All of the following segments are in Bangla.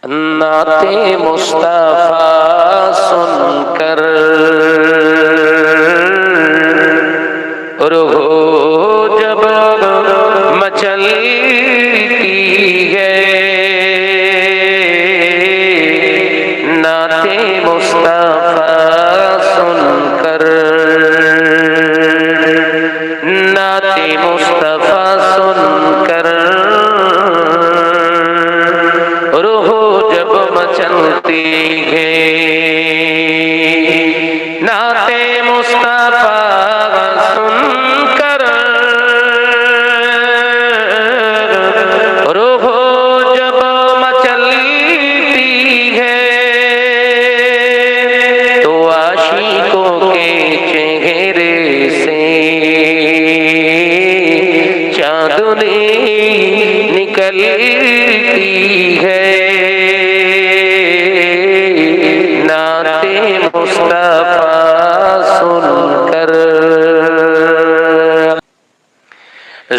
नाते मुस्तफा सुनकर रूह जब मचलती है, नाते मुस्तफा सुनकर, नाते मुस्तफा सुनकर रूह जब मचलती है, नाते मुस्तफा सुनकर रूह जब मचलती है, तो आशिकों के चेहरे से चांदनी निकलती है, नाते मुस्तफा सुनकर।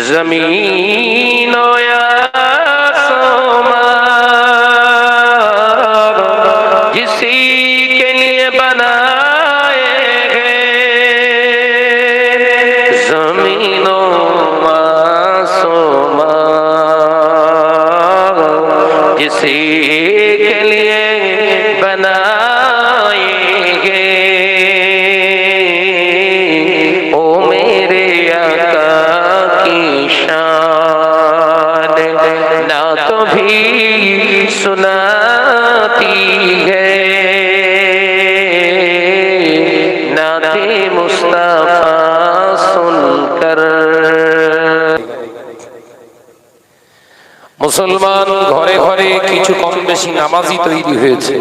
ज़मीन या आसमां जिसी के लिए बनाए गए, ज़मीन आसमां जिसी के लिए बनाए गए, ओ मेरे आका की शान ना तो भी सुनाती है, नाते मुस्तफा सुनकर। मुसलमान घरे घरे কিছু কম বেশি নামাজি তৈরি হয়েছে।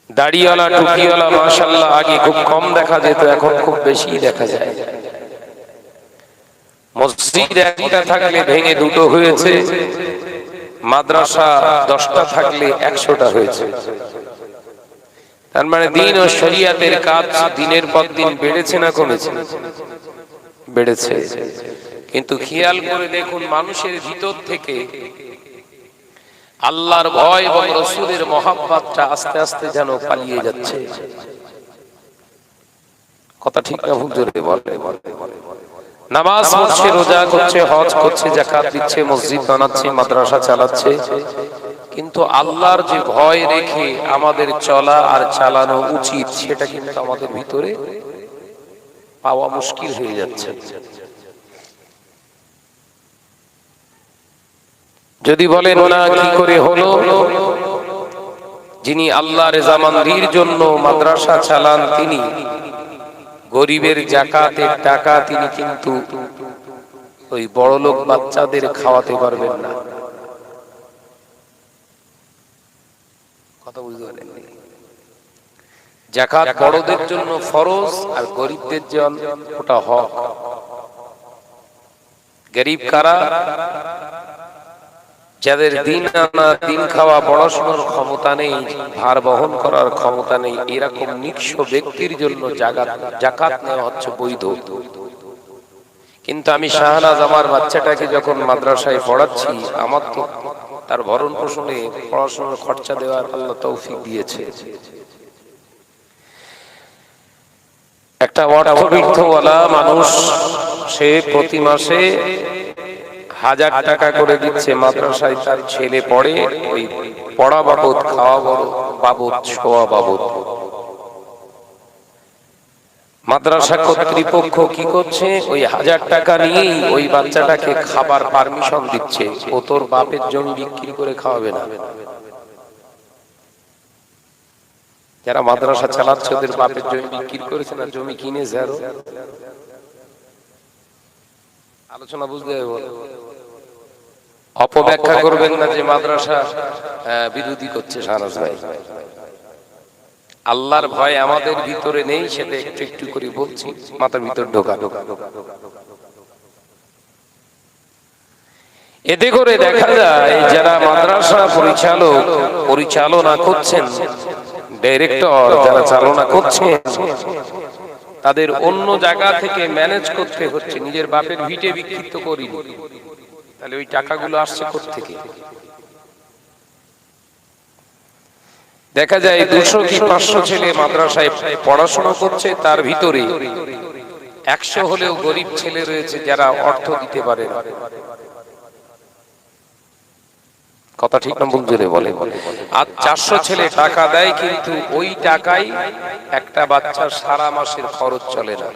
দাড়িওয়ালা টুপিওয়ালা মাশাআল্লাহ আগে খুব কম দেখা যেত, এখন খুব বেশি দেখা যায়। মসজিদ একটা থাকলে ভেঙে দুটো হয়েছে, মাদ্রাসা 10টা থাকলে 100টা হয়েছে। তার মানে দ্বীন ও শরিয়াতের কাজ দিনের পর দিন বেড়েছে না কমেছে? বেড়েছে। কিন্তু খেয়াল করে দেখুন, মানুষের ভিতর থেকে আল্লাহর ভয় এবং রাসূলের মহব্বতটা আস্তে আস্তে যেন পালিয়ে যাচ্ছে। কথা ঠিক না ভুল? জোরে বলে। নামাজ পড়ছে, রোজা করছে, হজ করছে, যাকাত দিচ্ছে, মসজিদ বানাচ্ছে, মাদ্রাসা চালাচ্ছে, কিন্তু আল্লাহর যে ভয় রেখে আমাদের চলা আর চালানো উচিত, সেটা কিন্তু আমাদের ভিতরে পাওয়া মুশকিল হয়ে যাচ্ছে। যদি বলেন না কি করে হলো, যিনি আল্লাহর রেজামন্দির জন্য মাদ্রাসা চালান, তিনি গরিবের যাকাতের টাকা তিনি কিন্তু ওই বড়লোক বাচ্চাদের খাওয়াতে পারবেন না। কথা বুঝতে পারলেন? যাকাত বড়দের জন্য ফরজ আর গরিবদের জন্য ওটা হক। গরিব কারা? যাদের দিন আনা দিন খাওয়া পড়াশোনার ক্ষমতা নেই, ভার বহন করার ক্ষমতা নেই, এরকম নিঃস্ব ব্যক্তির জন্য যাকাত নেওয়া হচ্ছে বৈধ। কিন্তু আমি শাহনাজ আমার বাচ্চাটাকে যখন মাদ্রাসায় পড়াচ্ছি, আমার তো তার ভরণ পোষণে পড়াশোনার খরচা দেওয়ার আল্লাহ তৌফিক দিয়েছে। একটা অর্থবিত্তওয়ালা মানুষ, সে প্রতি মাসে 1000 টাকা করে দিচ্ছে মাদ্রাসায়, তার ছেলে পড়ে, ওই পড়া বাবদ, খাওয়া বাবদ, শোয়া বাবদ। মাদ্রাসা কর্তৃপক্ষ কি করছে? ওই 1000 টাকা নিয়েই ওই বাচ্চাটাকে খাবার পারমিশন দিচ্ছে। ও তোর বাপের জমি বিক্রি করে খাওয়াবে না। যারা মাদ্রাসা চালাচ্ছে ওদের বাপের জমি বিক্রি করেছে না, জমি কিনেছে। আরো আলোচনা বুঝতে হবে। অপব্যাখ্যা করবেন না যে মাদ্রাসা বিরোধী করছে শাহনাজ ভাই। আল্লাহর ভয় আমাদের ভিতরে নেই, সেটা একটু একটু করে বলছি, মাথার ভিতর ঢোকা। এতে করে দেখা যায় যারা মাদ্রাসা পরিচালনা করছেন, ডাইরেক্টর যারা চালনা করছেন, তাদের অন্য জায়গা থেকে ম্যানেজ করতে হচ্ছে। নিজের বাপের ভিটে বিক্ষিপ্ত করিনি, তাহলে ওই টাকাগুলো আসছে কোত্থেকে? দেখা যায় 200 কি 500 ছেলে মাদ্রাসায় পড়াশোনা করছে, তার ভিতরে 100 হলেও গরিব ছেলে রয়েছে যারা অর্থ দিতে পারে না। কথা ঠিক না ভুল জোরে বলে? আর 400 ছেলে টাকা দেয়, কিন্তু ওই টাকায় একটা বাচ্চার সারা মাসের খরচ চলে না।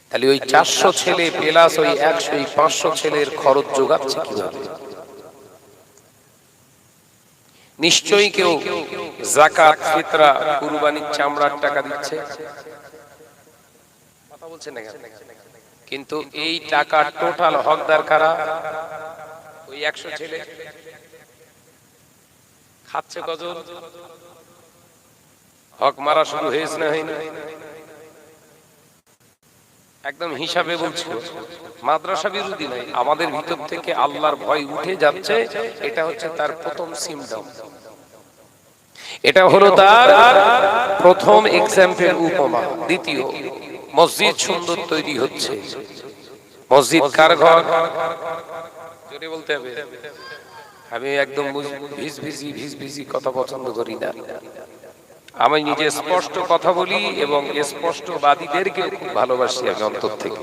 তাহলে ওই 400 ছেলে প্লাস ওই 100 500 ছেলের খরচ যোগাচ্ছে কিভাবে? নিশ্চয়ই কেউ যাকাত, ফিতরা, কুরবানির চামড়ার টাকা দিচ্ছে, কথা বলছেন না কেন? কিন্তু এই টাকা টোটাল হকদার কারা? ওই 100 ছেলে। খাচ্ছে কজন? হক মারা শুরু হয়েছে না হয়নি? একদম হিসাবে বলছি, মাদ্রাসা বিরোধী নয়, আমাদের ভিতর থেকে আল্লাহর ভয় উঠে যাচ্ছে। এটা হচ্ছে তার প্রথম সিম্পটম, এটা হলো তার প্রথম এক্সাম্পল, উপমা। দ্বিতীয়, মসজিদ সুন্দর তৈরি হচ্ছে। মসজিদ কার ঘর? জোরে বলতে হবে। আমি একদম ভিজি কথা পছন্দ করি না। আমি নিজে স্পষ্ট কথা বলি এবং স্পষ্টবাদীদেরকে খুব ভালোবাসি আমি অন্তর থেকে।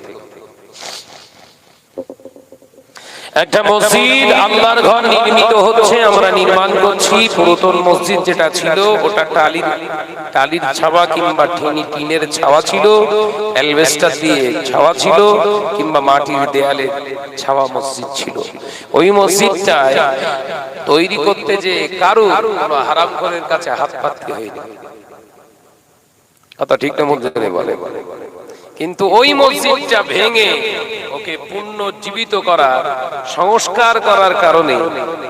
একটা মসজিদ, আল্লাহর ঘর নির্মিত হচ্ছে, আমরা নির্মাণ করছি। পুরাতন মসজিদ যেটা ছিল ওটা টালির ছাওয়া কিংবা টিনের ছাওয়া ছিল, অ্যালবেস্টার দিয়ে ছাওয়া ছিল, কিংবা মাটির দেয়ালে ছাওয়া মসজিদ ছিল। ওই মসজিদটা তৈরি করতে যে কারো কোনো হারামখোরের কাছে হাত পাততে হয়নি। কথা ঠিক না মসজিদ বলে? কিন্তু ওই মসজিদটা ভেঙে ওকে পুনর্জীবিত করা, সংস্কার করার কারণে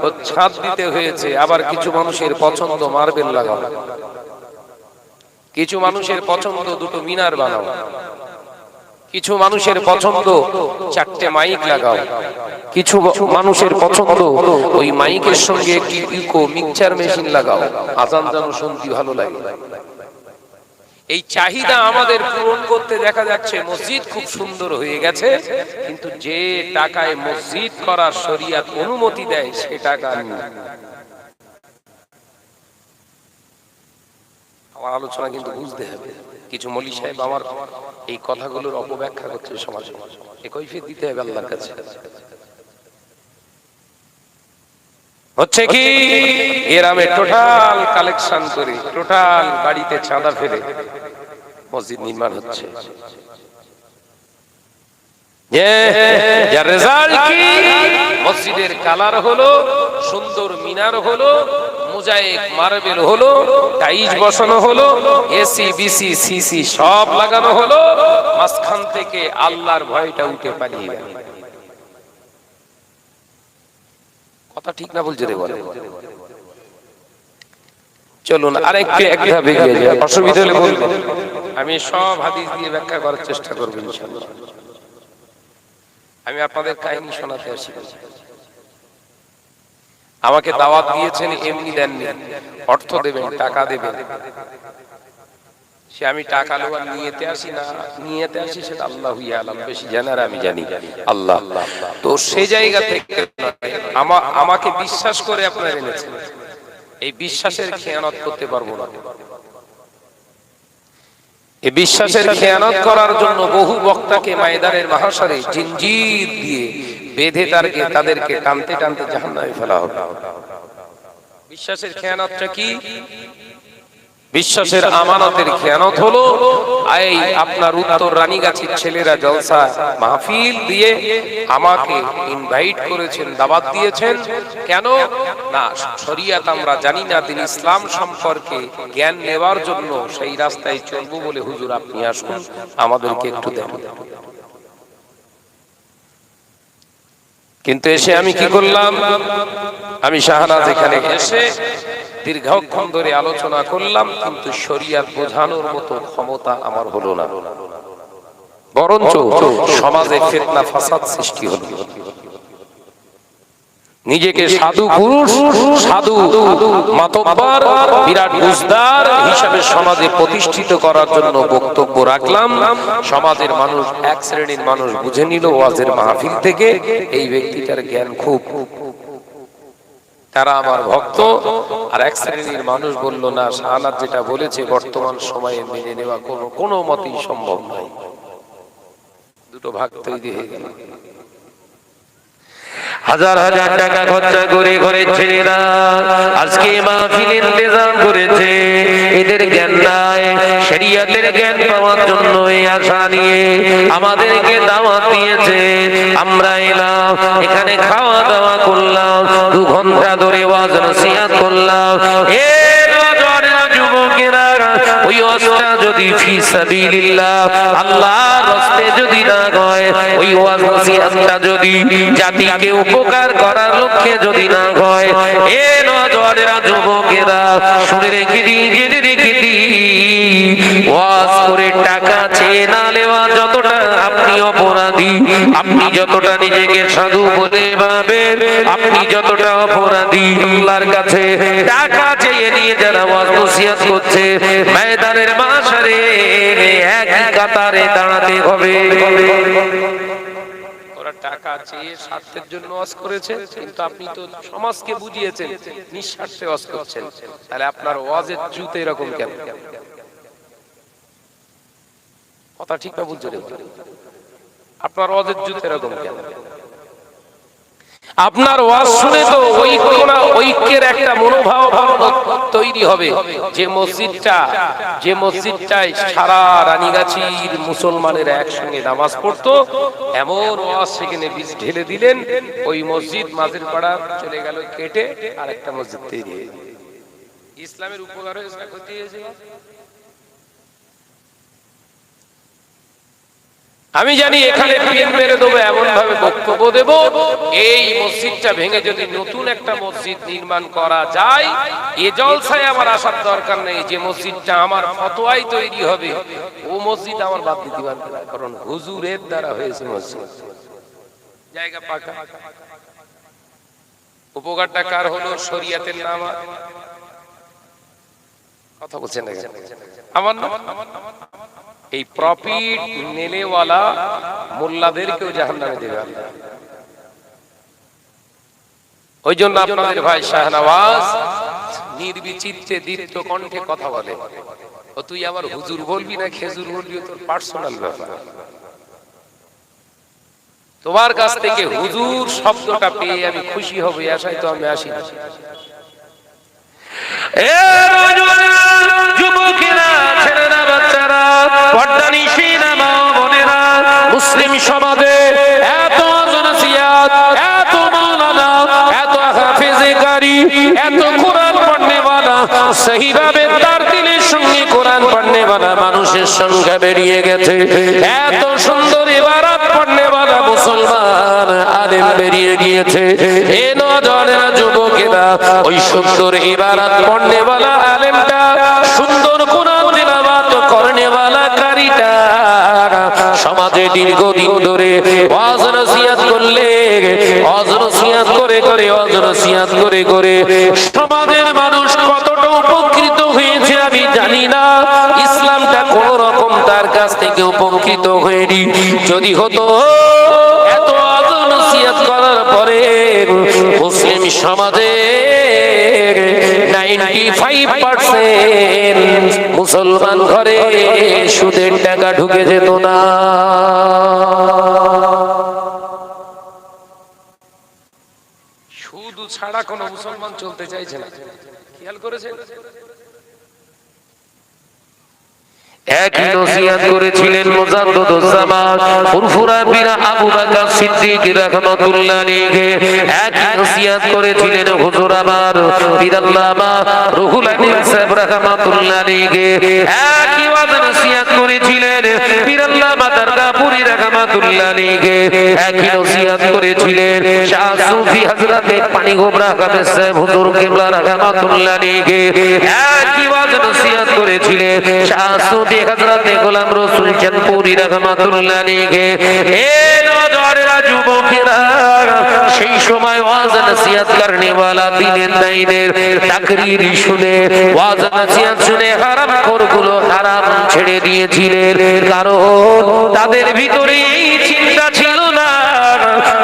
ও ছাদ দিতে হয়েছে। আবার কিছু মানুষের পছন্দ মার্বেল লাগাও, কিছু মানুষের পছন্দ দুটো মিনার বানাও, কিছু মানুষের পছন্দ 4টে মাইক লাগাও, কিছু মানুষের পছন্দ ওই মাইকের সঙ্গে একটি ইকো মিক্সচার মেশিন লাগাও, আজান যেন শুনতে ভালো লাগে। এই চাহিদা আমাদের পূরণ করতে দেখা যাচ্ছে মসজিদ খুব সুন্দর হয়ে গেছে, কিন্তু যে টাকায় মসজিদ করার শরীয়ত অনুমতি দেয় সে টাকা নেই। আমার আলোচনা কিন্তু বুঝতে হবে। কিছু মৌলী সাহেব আমার এই কথাগুলোর অপব্যাখ্যা করছে সমাজে, এ কৈফিয়ত দিতে হবে আল্লাহর কাছে। হচ্ছে কি, গ্রামে টোটাল কালেকশন করে, টোটাল বাড়িতে চাঁদা ফেলে মসজিদ নির্মাণ হচ্ছে। মসজিদের কালার হলো সুন্দর, মিনার হলো, মোজাইক মার্বেল হলো, টাইলস বসানো হলো, এসি বিসি সিসি সব লাগানো হলো, মাঝখান থেকে আল্লাহর ভয়টা উঠে পালিয়ে গেল। কথা ঠিক না বলছে রে বলে? চলুন আরেকটু এক ধাপ এগিয়ে যাই, অসুবিধা হলে বলবেন, আমি সব হাদিস দিয়ে ব্যাখ্যা করার চেষ্টা করব ইনশাআল্লাহ। আমি আপনাদের কাহিনী শোনাতে আসি। আমাকে দাওয়াত দিয়েছেন, এমনি দেননি, অর্থ দেবেন, টাকা দেবেন। সে আমি টাকা লোয়া নিয়েতে আসি না নিয়েতে আসি সেটা আল্লাহুই আলাম, বেশি জানার আমি জানি আল্লাহ। তো সেই জায়গা থেকে আমাকে বিশ্বাস করে আপনারা এনেছেন, এই বিশ্বাসের খেয়ানত করতে পারবো না। এই বিশ্বাসের খেয়ানত করার জন্য বহু বক্তাকে ময়দানের মাহশরে জিনজির দিয়ে বেঁধে তাদেরকে টানতে টানতে জাহান্নামে ফেলা হবে। বিশ্বাসের খেয়ানতটা কি? বিশ্বাসের আমানতের খেয়ানত হলো এই আপনার উত্তর রানীগাছির ছেলেরা জলসা মাহফিল দিয়ে আমাকে ইনভাইট করেছেন, দাওয়াত দিয়েছেন। কেন না, শরিয়ত আমরা জানি না, তিনি ইসলাম সম্পর্কে জ্ঞান নেওয়ার জন্য সেই রাস্তায় চলবো বলে হুজুর আপনি আসুন, আমাদেরকে একটু দেন। কিন্তু এসে আমি কি করলাম, আমি শাহনাজ এখানে এসে দীর্ঘক্ষণ ধরে আলোচনা করলাম, কিন্তু শরিয়ত বোঝানোর মতো ক্ষমতা আমার হলো না, বরঞ্চ সমাজে ফিতনা ফাসাদ সৃষ্টি হলো। নিজেকে সাধু পুরুষ, সাধু মাতব্বর, বিরাট বুঝদার হিসাবে সমাজে প্রতিষ্ঠিত করার জন্য বক্তব্য রাখলাম। সমাজের মানুষ, এক শ্রেণীর মানুষ বুঝে নিল ওয়াজের মাহফিল থেকে এই ব্যক্তিটার জ্ঞান খুব, তারা আমার ভক্ত। আর এক শ্রেণীর মানুষ বলল না, শাহানাত যেটা বলেছে বর্তমান সময়ে মেনে নেওয়া কোনো মতেই সম্ভব নয়। দুটো ভাগ তৈরি হয়ে গেল। হাজার হাজার টাকা খরচা করে ঘরে ছেলেরা আজকে মাহফিল ইন্তজাম করেছে। এদের জ্ঞান নাই, শরীয়তের জ্ঞান পাওয়ার জন্য এই আশা নিয়ে আমাদেরকে দাওয়াত দিয়েছে। আমরা এলাম, এখানে খাওয়া দাওয়া করলাম, 2 ঘন্টা ধরে ওয়াজ নসিহত করলাম। যুবকেরা, ওই ওয়াজটা যদি ফি সাবিলিল্লাহ, আল্লাহর রাস্তায় যদি না হয়, ওই ওয়াজ নসিহতটা যদি জাতিকে উপকার করার লক্ষ্যে যদি না হয়, এ নওজওয়ানেরা, যুবকেরা শুনে রেখে দিন, জেনে রেখে দিন, ওয়াজ করে টাকা চেয়ে না নেওয়া যতটা আপনি অপরাধী, আপনি যতটা নিজেকে সাধু বলে ভাবেন, আপনি যতটা অপরাধী আল্লাহর কাছে। টাকা চেয়ে নিয়ে যারা ওয়াজ নসিহত করছে, ময়দানের মাশারে একই কাতারে দাঁড়াতে হবে। ওরা টাকা চেয়ে স্বার্থের জন্য ওয়াজ করেছে, কিন্তু আপনি তো সমাজকে বুঝিয়েছেন নিঃস্বার্থে ওয়াজ করছেন। তাহলে আপনার ওয়াজের জুত এরকম কেন? কথা ঠিক না বুঝছেন? আপনার ওয়াজের জুত এরকম কেন? আপনার ওয়াজ শুনে তো ঐক্যের একটা মনোভাব তৈরি হবে। যে মসজিদটায় সারা রানীগাছির মুসলমানেরা একসঙ্গে নামাজ পড়তো, এমন ওয়াজ সেখানে বীজ ঢেলে দিলেন, ওই মসজিদ মাঝের পাড়া চলে গেল কেটে আর একটা মসজিদ তৈরি হয়ে গেল। ইসলামের উপকার হয়েছে না ক্ষতি হয়েছে? আমি জানি এখানে পিন মেরে দেবো, এমন ভাবে বক্তব্য দেব, এই মসজিদটা ভেঙে যদি নতুন একটা মসজিদ নির্মাণ করা যায়, এ জলসায় আমার আসার দরকার নেই। যে মসজিদটা আমার ফতোয়ায় তৈরি হবে, ও মসজিদ আমার বাদ দিতে পারবে না, কারণ হুজুরের দ্বারা হয়েছে মসজিদ। জায়গা পাকা। উপকারটা কার হলো? শরিয়াতের নাম। কথা বলছেন না আমার না? এই প্রফিট নেলেওয়ালা মোল্লাদেরকেও জাহান্নামে দেবে আল্লাহ। ওই জন্য আপনাদের ভাই শাহনওয়াজ নির্বিচিত্তে দীপ্ত কণ্ঠে কথা বলে। ও তুই আবার হুজুর বলবি না খেজুর বলবি, তোর পার্সোনাল ব্যাপার। তোমার কাছ থেকে হুজুর শব্দটা পেয়ে আমি খুশি হব, আশায় তো আমি আসি না। যুবকেরা, ছেলেরা, বাচ্চারা, পর্দানিশীনা মা বোনেরা, মুসলিম সমাজে এত নসিহত, এত মাওলানা, এত হাফেজে কারি, এত কোরআন পড়নেওয়ালা, সহিভাবে তার দিলের সঙ্গে কোরআন পড়নেওয়ালা মানুষের সংখ্যা বেরিয়ে গেছে। এত সুন্দর ইবারত পড়নেওয়ালা মুসলমান আলেম বেরিয়ে গিয়েছে। এ নওজওয়ানেরা, যুবকেরা, ওই সুন্দর ইবারত পড়নেওয়ালা আলেমটা, সুন্দর কোরআন তিলাওয়াত করনেওয়ালা কারিটা সমাজে দীর্ঘদিন ধরে ওয়াজ নসিহত করলে, ওয়াজ নসিহত করে করে, ওয়াজ নসিহত করে করে সমাজের মানুষ কতটা উপকৃত হয়েছে আমি জানি না। ইসলামটা কোন রকম তার কাছ থেকে উপকৃত হয়নি। যদি হতো, এত ওয়াজ নসিহত করার পরে মুসলিম সমাজে 95% মুসলমান ঘরে সুদের টাকা ঢুকে যেত না। সুদ ছাড়া কোন মুসলমান চলতে চাইছে না, খেয়াল করেছেন? একই নসিহত করেছিলেন মুজাদ্দিদুজ্জামান ফুরফুরা পীর আবু বকর সিদ্দিক রাহমাতুল্লাহ আলাইহি। একই নসিহত করেছিলেন হুজুর আমার পীর আল্লামা রুহুল আমিন সাহেব রাহমাতুল্লাহ আলাইহি। একই ওয়াজ নসিহত করেছিলেন পীর আল্লামা দারগাপুরি রাহমাতুল্লাহ আলাইহি। একই নসিহত করেছিলেন শাহ সুফি হযরত পানি গোবরা কাবে সাহেব হুজুর কিবলা রাহমাতুল্লাহ আলাইহি। একই ওয়াজ নসিহত করেছিলেন শাহ সুফি হযরতে গোলাম রসুল চাঁদপুরি রাহমাতুল্লাহ আলাইহি এ নওজওয়ানেরা যুবকেরা সেই সময় ওয়াজ নসিহত করনে वाला দিনের দাইনের তাকরীর শুনে ওয়াজ নসিহত শুনে হারামখোরগুলো হারাম ছেড়ে দিয়েছিলেন, কারণ তাদের ভিতরে এই চিন্তা ছিল না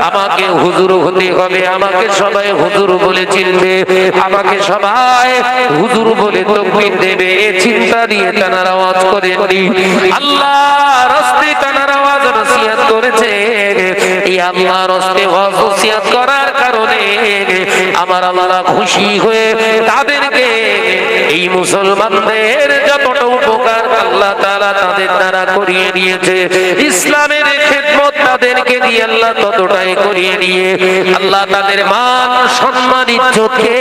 আমাকে হুজুর হতে হবে, আমাকে সবাই হুজুর বলে চিনবে, আমাকে সবাই হুজুর বলে তাকবীর দেবে। এই চিন্তা দিয়ে তারা ওয়াজ করেননি, আল্লাহর রাস্তায় তারা ওয়াজ নসিহত করেছে। এই আল্লাহর রাস্তায় ওয়াজ নসিহত করার কারণে আমার আল্লাহ খুশি হয়ে তাদেরকে এই মুসলমানদের যতটা উপকার আল্লাহ তাআলা তাদের দ্বারা করিয়ে দিয়েছে, ইসলামের খেদমত তাদেরকে দিয়ে আল্লাহ ততটাই করিয়ে দিয়ে আল্লাহ তাদের মান সম্মান ইজ্জতকে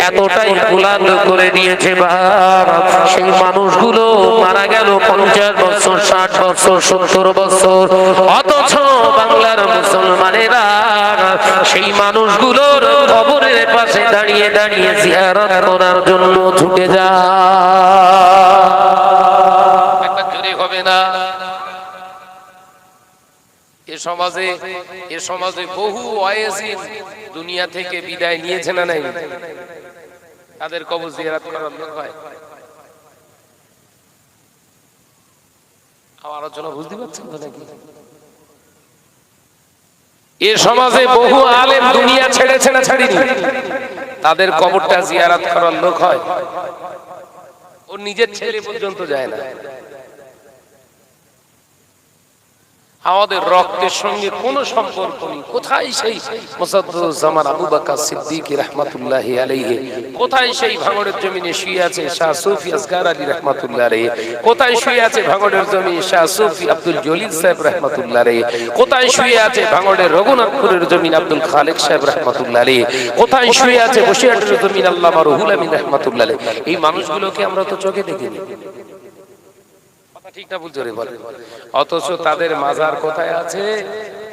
এতটাই বুলন্দ করে দিয়েছে। সেই মানুষগুলো মারা গেল 50 বছর, 60 বছর, 70 বছর, অথচ বাংলার মুসলমানেরা সেই মানুষগুলোর কবরের পাশে দাঁড়িয়ে দাঁড়িয়ে জিয়ারত করার জন্য ছুটে যায়। একটা জোরে হবে না? এ সমাজে বহু ওয়াইজিন দুনিয়া থেকে বিদায় নিয়েছে না নাই? তাদের কবর জিয়ারত করার লোক হয়? আমার আলোচনা বুঝতে পারছেন তো নাকি? এ সমাজে বহু আলেম দুনিয়া ছেড়েছে না ছাড়িনি? তাদের কবরটা জিয়ারত করার লোক হয়? ওর নিজের ছেলে পর্যন্ত যায় না। আমাদের রক্তের সঙ্গে কোনো সম্পর্ক নেই। কোথায় সেই মুসাদ্দুজ্জামান আবু বকর সিদ্দিক রাহমাতুল্লাহি আলাইহি? কোথায় সেই ভাঙড়ের জমিনে শুয়ে আছে শাহ সুফি আসগার আলী রাহমাতুল্লাহ আলাইহি? কোথায় শুয়ে আছে ভাঙড়ের জমিনে শাহ সুফি আব্দুল জলিল সাহেব রাহমাতুল্লাহ আলাইহি? কোথায় শুয়ে আছে ভাঙড়ের রঘুনাথপুরের জমিন আব্দুল খালেক সাহেব রাহমাতুল্লাহ আলাইহি? কোথায় শুয়ে আছে বসিরহাটের জমিন আল্লামা রুহুল আমিন রাহমাতুল্লাহ আলাইহি? এই মানুষগুলোকে আমরা তো চোখে দেখিনি। ঠিক না ভুল জোরে বলেন? অথচ তাদের মাজার কোথায় আছে?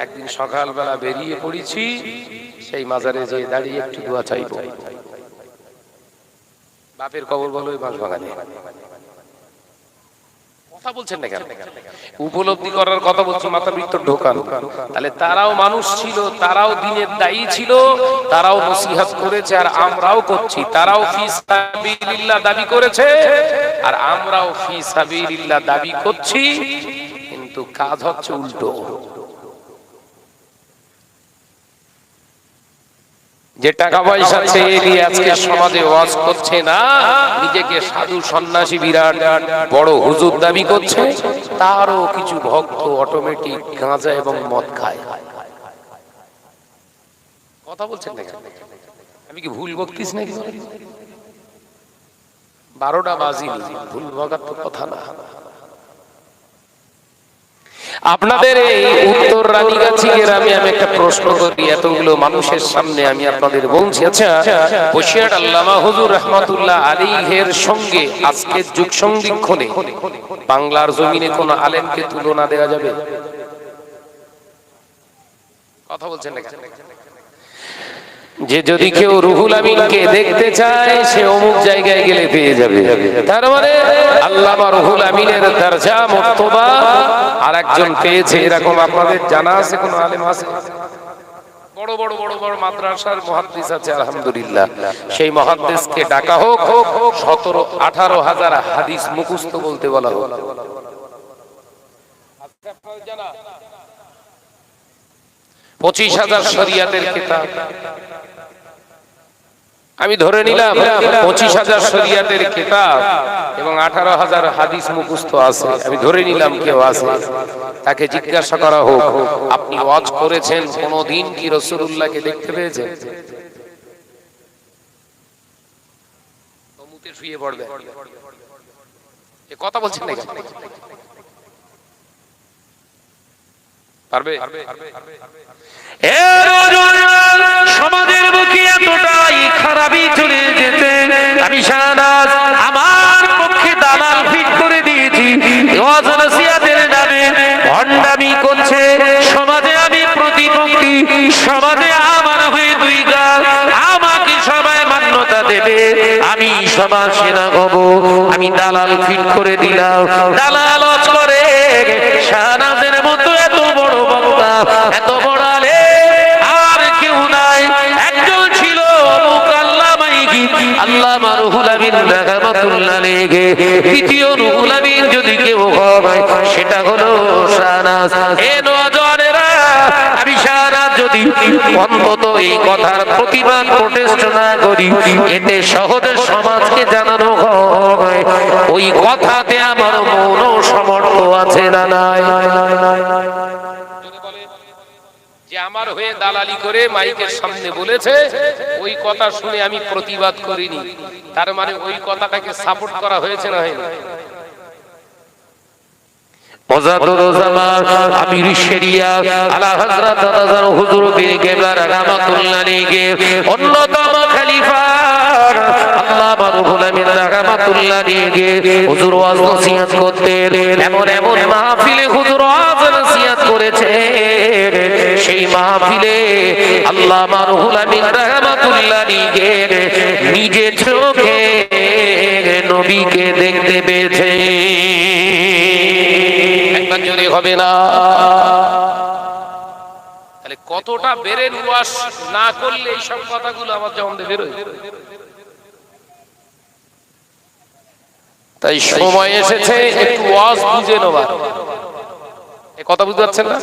একদিন সকালবেলা বেরিয়ে পড়েছি, সেই মাজারে যেয়ে দাঁড়িয়ে একটু দোয়া চাইবো। বাপের কবর বলো বাঁশ বাগানে। কথা বলছেন না কেন? উপলব্ধি করার কথা বলছি, মাথা ভিতর ঢোকান। তাহলে তারাও মানুষ ছিল, তারাও দিনের দায়ী ছিল, তারাও নসিহত করেছে, আর আমরাও করছি। তারাও ফি সাবিলিল্লাহ দাবি করেছে, আর আমরাও ফি সাবিলিল্লাহ দাবি করছি, কিন্তু কাজ হচ্ছে উল্টো। যে টাকা পয়সা চেয়ে দিয়ে আজকে সমাজে ওয়াজ করছে না, নিজেকে সাধু সন্ন্যাসী বিরাট বড় হুজুর দাবি করছে, তারও কিছু ভক্ত অটোমেটিক গাঁজা এবং মদ খায়। কথা বলছেন না? আমি কি ভুল বকতিস নাকি? 12টা বাজিনি, ভুল বকার তো কথা না। আপনাদের এই উত্তর রানীগাছি গ্রামে আমি একটা প্রশ্ন করি, এতগুলো মানুষের সামনে আমি আপনাদের বলছি। আচ্ছা, বসিরহাট আল্লামা হুজুর রাহমাতুল্লাহ আলাইহির সঙ্গে আজকের যুগ সন্ধিক্ষণে বাংলার জমিনে কোন আলেমকে তুলনা দেওয়া যাবে? কথা বলছেন না? যে যদি কেউ রুহুল আমিনকে দেখতে চায়, সে অমুক জায়গায় গেলে পেয়ে যাবে। তার মানে আল্লামা রুহুল আমিনের দরজা মর্তবা আর একজন পেয়েছে, এরকম আপনাদের জানা আছে? কোন আলেম আছে? বড় বড় বড় বড় মাদ্রাসার মুহাদ্দিস আছে আলহামদুলিল্লাহ, সেই মুহাদ্দিসকে ডাকা হোক, 17-18 হাজার হাদিস মুখস্থ বলতে বলা হোক। 25,000 শরিয়াতের কিতাব, আমি ধরে নিলাম 25,000 শরিয়াতের কিতাব এবং 18,000 হাদিস মুখস্থ আছে, আমি ধরে নিলাম কেউ আছে। তাকে জিজ্ঞাসা করা হোক, আপনি ওয়াজ করেছেন, কোনদিন কি রাসূলুল্লাহকে দেখতে পেয়েছেন? মুতে শুয়ে পড়বে। এ কথা বলছেন না? পারবে? সমাজের বুকে এতটাই খারাপই চলে যেতে আমি সারারাত আমার পক্ষে দালাল ফিট করে দিয়েছি। ওয়াজ নসিহতের নামে ভণ্ডামি করছে সমাজে, আমি প্রতিপক্ষী, সমাজে আমার হয়ে দুই গাল, আমাকে সবাই মান্যতা দেবে, আমি সমাজ সেনা হব, আমি দালাল ফিট করে দিলাম। দালাল করে শাহনাজের মতো এত বড় বক্তা, এত বড় আলেম আর কেউ নাই। একজন ছিল আল্লামা রুহুল আমিন রাহমাতুল্লাহ আলাইহি। দ্বিতীয় রুহুল আমিন যদি কেউ হয় সেটা হলো শাহনাজ। এ নওজওয়ানেরা, আমি শাহনাজ যদি অন্তত এই কথার প্রতিবাদ প্রোটেস্ট না করি, এতে সহজে সমাজকে জানানো হয় ওই কথাতে আমার মৌন সমর্থ আছে না নাই? যে আমার হয়ে দালালি করে মাইকের সামনে বলেছে, ওই কথা শুনে আমি প্রতিবাদ করিনি, তার মানে ওই কথাটাকে সাপোর্ট করা হয়েছে না হয়নি? আমির শরিয়া আলা হযরত রাজার হুজুর পীর কেবলা রাহমাতুল্লাহ আলাইহি, অন্যতম খলিফা আল্লামা রুহুল আমিন রাহমাতুল্লাহ আলাইহি হুজুর ওয়াজ নসিহত করতেন। এমন এমন মাহফিলে হুজুর ওয়াজ নসিহত করেছে, সেই মাহফিলে আল্লামা রুহুল আমিন রাহমাতুল্লাহ আলাইহি নিজে চোখে নবীকে দেখতে পেয়েছে। জোরে হবে না? তাহলে কতটা বেরেন ওয়াশ না করলে এইসব কথাগুলো আমার জবান দিয়ে বেরোয়। তাই সময় এসেছে একটু ওয়াজ বুঝে নেবার। এই কথা বুঝতে পারছেন না?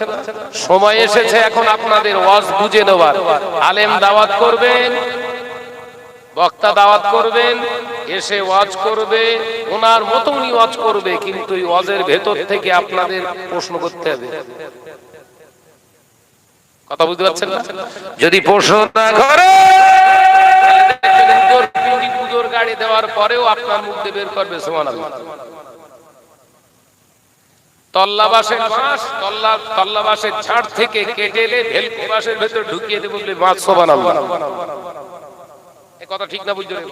সময় এসেছে এখন আপনাদের ওয়াজ বুঝে নেবার। আলেম দাওয়াত করবেন, বক্তা দাওয়াত করবেন, এসে ওয়াজ করবে, ওনার মতো উনি ওয়াজ করবে, কিন্তু এই ওয়াজের ভেতর থেকে আপনাদের প্রশ্ন করতে হবে। কথা বুঝতে পারছেন না? যদি প্রশ্ন না করে, পুজোর গাড়ি দেওয়ার পরেও আপনার মুখ দিয়ে বের করবে সুবহানাল্লাহ। তল্লাবাসের মাছ, তল্লাবাসের ঝাড় থেকে কেটে এলে ভেলকু বাসের ভেতর ঢুকিয়ে দেবে বলে মাছ সুবহানাল্লাহ। এই কথা ঠিক না? বুঝলেন?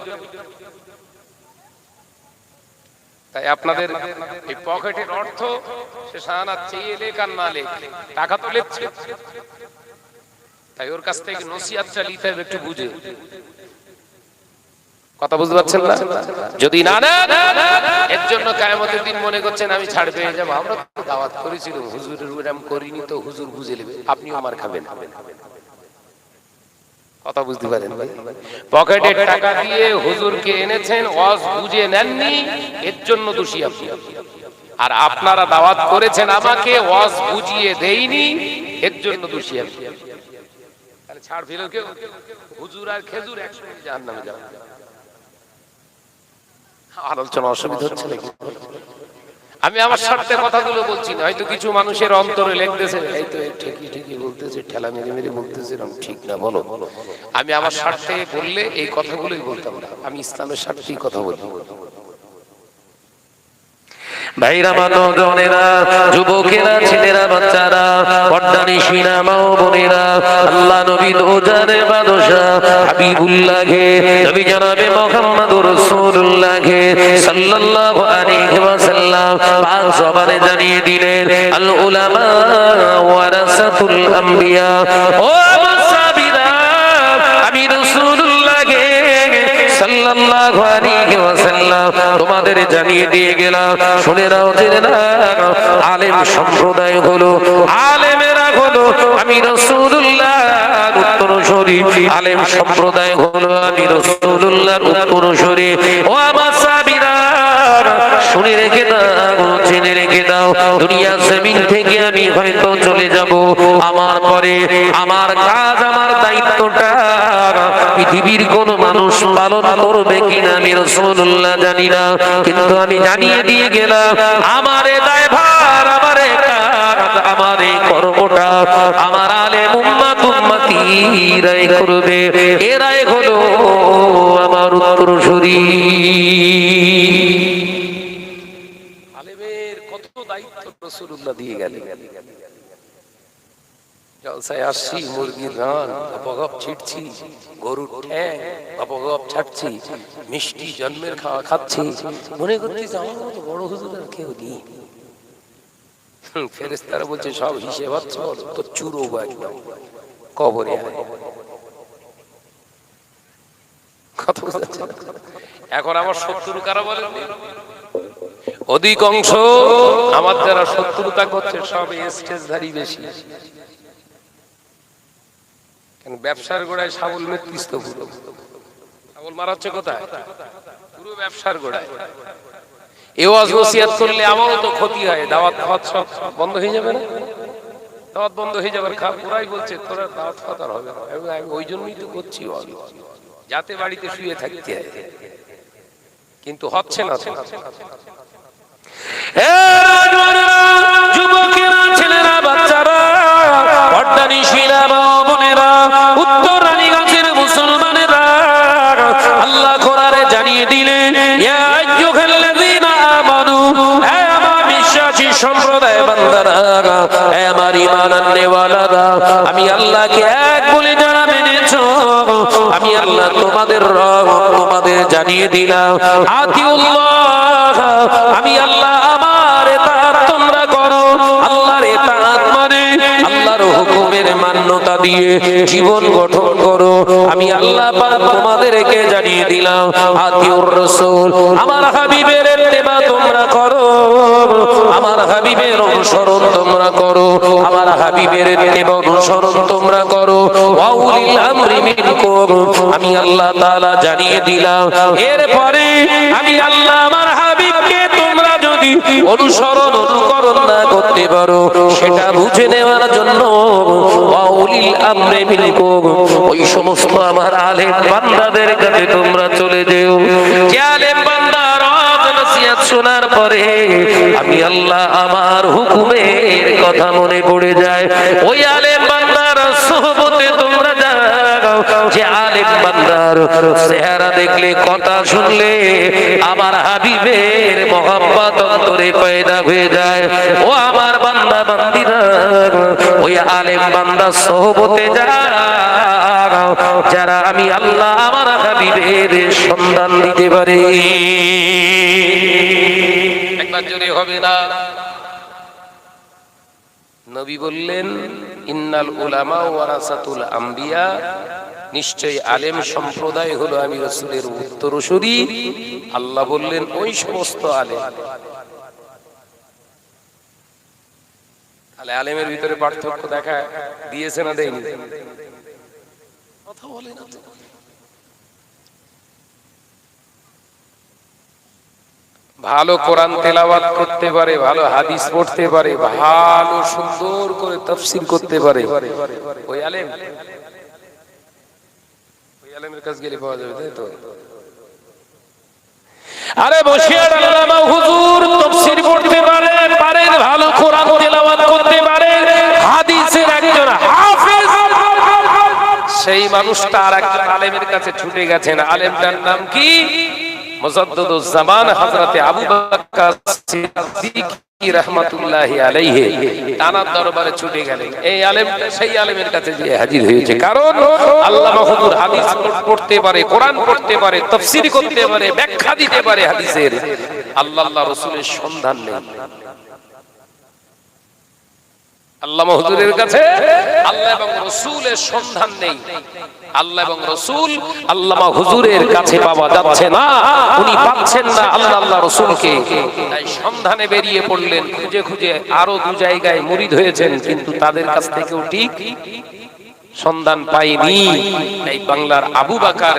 তাই আপনাদের এই পকেটের অর্থ সে শাহনাজ চেয়ে লেখ আর না লেখ, টাকা তো লেখছে। তাই ওর কাছ থেকে নসিহতটা নিতে হবে একটু বুঝে। কথা বুঝতে পারছেন না? যদি না নেন, এর জন্য কিয়ামতের দিন মনে করছেন আমি ছাড় পেয়ে যাব। আমরা তো দাওয়াত করেছিলাম, হুজুরের এরকম করিনি তো হুজুর বুঝে নেবে, আপনিও মার খাবেন। কথা বুঝতে পারেন? পকেটের টাকা দিয়ে হুজুরকে এনেছেন, ওয়াজ বুঝে নেননি, এর জন্য দোষী আপনি। আর আপনারা দাওয়াত করেছেন আমাকে, ওয়াজ বুঝিয়ে দেইনি, এর জন্য দোষী আপনি। তাহলে ছাড় পেল কেউ? হুজুর আর খেজুর একসঙ্গে জাহান্নামে যাবে। আলোচনা অসুবিধা হচ্ছে নাকি? আমি আমার স্বার্থে কথাগুলো বলছি না, হয়তো কিছু মানুষের অন্তরে লেগতেছে, এই তো ঠিকই ঠিকই বলতেছে, ঠেলা মেরে মেরে বলতেছে, ঠিক না বলো। আমি আমার স্বার্থে বললে এই কথাগুলোই বলতাম না, আমি ইসলামের স্বার্থেই কথা বলি। ভাইরা, নওজওয়ানেরা, যুবকেরা, ছেলেরা, বাচ্চারা, পর্দানিশিনা মা ও বোনেরা, আল্লাহ নবী দোজানের বাদশা হাবিবুল্লাহকে, নবী জনাবে মুহাম্মদুর রাসূলুল্লাহকে সাল্লাল্লাহু আলাইহি ওয়াসাল্লাম পাক জবানে জানিয়ে দিলেন, আল উলামা ওয়ারাসাতুল আম্বিয়া। ও মুসাবিরা, আমি রাসূলুল্লাহকে সাল্লাল্লাহু আলাইহি ওয়াসাল্লাম তোমাদের জানিয়ে দিয়ে গেলাম, শুনে নাও, জেনে নাও, আলেম সম্প্রদায় হলো, আলেমেরা হলো আমি রাসূলুল্লাহর উত্তরসূরি, আলেম সম্প্রদায় হলো আমি রাসূলুল্লাহর উত্তরসূরি। ও আমার সাহাবীরা, শুনে রেখে দাও, জেনে রেখে দাও, দুনিয়া জমিন থেকে আমি হয়তো চলে যাব, আমার পরে আমার কাজ, আমার দায়িত্বটা পৃথিবীর কোন মানুষ পালন করবে কিনা আমি রাসূলুল্লাহ জানি না, কিন্তু আমি জানিয়ে দিয়ে গেলাম, আমার দায়ভার, আমার কাজ, আমার কর্মটা আমার আলেম উম্মত উম্মতিরাই করবে, এরাই হলো আমার উত্তরসূরি। আলেমের কত দায়িত্ব রাসূলুল্লাহ দিয়ে গেলেন। জলসায় আসছি, মুরগির রান গপ ছিটছি, গরুর ঠ্যাং গপ ছাড়ছি, মিষ্টি জন্মের খাওয়া খাচ্ছি, মনে করছি আমার মতো বড় হুজুর আর কেউ নেই। ফেরেশতারা বলছে সব হিসেব হচ্ছে, তো চুরো একদম কবরে কথা বুঝাচ্ছে। এখন আমার শত্রু কারা বলেন? অধিকাংশ আমার যারা শত্রুতা করছে সব স্টেজধারী বেশি। ব্যবসার গোড়ায় শাবল মেতিস তো পুরো শাবল মারাচ্ছে কোথায়? পুরো ব্যবসার গোড়ায়। এ ওয়াজ ওসিয়াত করলে আমারও তো ক্ষতি হয়, দাওয়াত খাওয়াত সব বন্ধ হয়ে যাবে না? দাওয়াত বন্ধ হয়ে যাবে, পুরাই বলছে তোরা দাওয়াত খাওয়াত আর হবে না। আমি ওই জন্যই তো করছি যাতে বাড়িতে শুয়ে থাকতে হয়, কিন্তু হচ্ছে না। যুবকেরা, ছেলেরা, বাচ্চারা, পর্দানিশীলা মা বোনেরা, উত্তর রানীগঞ্জের মুসলমানেরা, আল্লাহ কোরআনে জানিয়ে দিলেন, ইয়া আইয়ুহাল্লাযীনা আমানু, হে আমার বিশ্বাসী সম্প্রদায় বান্দারা, হে আমার ঈমান আননেওয়ালারা, আমি আল্লাহকে এক বলে যারা মেনেছো, আমি আল্লাহ তোমাদের রব, তোমাদের জানিয়ে দিলাম, আতিউল্লাহ, আমি আল্লাহ আমার ইতাআত তোমরা করো। আল্লাহর ইতাআত মানে আল্লাহর হুকুমের মান্যতা দিয়ে জীবন গঠন করো। আমি আল্লাহ পাক তোমাদেরকে জানিয়ে দিলাম, আতিউর রাসূল, আমার হাবিবের ইত্তেবা তোমরা করো, আমার হাবিবের অনুসরণ তোমরা করো, আমার হাবিবের ইত্তেবা অনুসরণ তোমরা করো। ওয়া উলিল আমরি মিনকুম, আমি আল্লাহ তাআলা জানিয়ে দিলাম, এরপরে আমি আল্লাহ আমার হাবিবকে তোমরা যদি অনুসরণ অনুকরণ না করতে পারো, সেটা বুঝে নেওয়ার জন্য ওয়া উলিল আমরি মিনকুম, ওই সমস্ত আমার আলেম বান্দাদের কাছে তোমরা চলে যেও। যে আলেম বান্দার নসিহত শোনার পরে আমি আল্লাহ আমার হুকুমের কথা মনে পড়ে যায়, ওই আলেম বান্দার সোহবতে তোমরা যাও। যে আলেম বান্দার চেহারা দেখলে, কথা শুনলে আমার হাবিবের মহব্বত অন্তরে পয়দা হয়ে যায়, ও আমার বান্দা বান্দিরা, ওই আলেম বান্দার সোহবতে যাও যারা আমি আল্লাহ আমার হাবিবের সন্ধান দিতে পারে। একবার জোরে হবে না? নবী বললেন, ইন্নাল উলামা ওয়ারাসাতুল আম্বিয়া, নিশ্চয়ই আলেম সম্প্রদায় হলো আমি রাসূলের উত্তরসূরি। আল্লাহ বললেন ওই সমস্ত আলেম। তাহলে আলেমের ভিতরে পার্থক্য দেখা দিয়েছে না দেয়নি? কথা বলে না তো। ভালো কোরআন তেলাওয়াত করতে পারে, ভালো হাদিস পড়তে পারে, ভালো সুন্দর করে তাফসীর করতে পারে, ওই আলেম, ওই আলেমের কাছে গেলে পাওয়া যাবে, তাই তো? আরে বসিয়ার আল্লামা হুজুর তাফসীর পড়তে পারে, ভালো কোরআন তেলাওয়াত করতে পারে, হাদিসের একজন হাফেজ, সেই মানুষটা আর এক আলেমের কাছে ছুটে গেছেন। আলেমটার নাম কি? মুজাদ্দিদুজ জামান হযরতে আবু বকর সিদ্দিক রাহমাতুল্লাহি আলাইহি, তানার দরবারে ছুটে গেলেন। এই আলেমটা সেই আলেমের কাছে গিয়ে হাজির হয়েছে, কারণ আল্লামা হুজুর হাদিস পড়তে পারে, কোরআন পড়তে পারে, তাফসীর করতে পারে, ব্যাখ্যা দিতে পারে হাদিসের। আল্লাহ রাসূলের সন্ধান নেই। আল্লামা হুজুরের কাছে আল্লাহ এবং রাসূলের সন্ধান নেই। আল্লাহ এবং রাসূল আল্লামা হুজুরের কাছে পাওয়া যাচ্ছে না, উনি পাচ্ছেন না আল্লাহ রাসূলকে। তাই সন্ধানে বেরিয়ে পড়লেন, খুঁজে খুঁজে আরো দু জায়গায় মুরিদ হয়েছেন, কিন্তু তাদের কাছ থেকেও ঠিক সন্ধান পাইনি। এই বাংলার আবু বকর,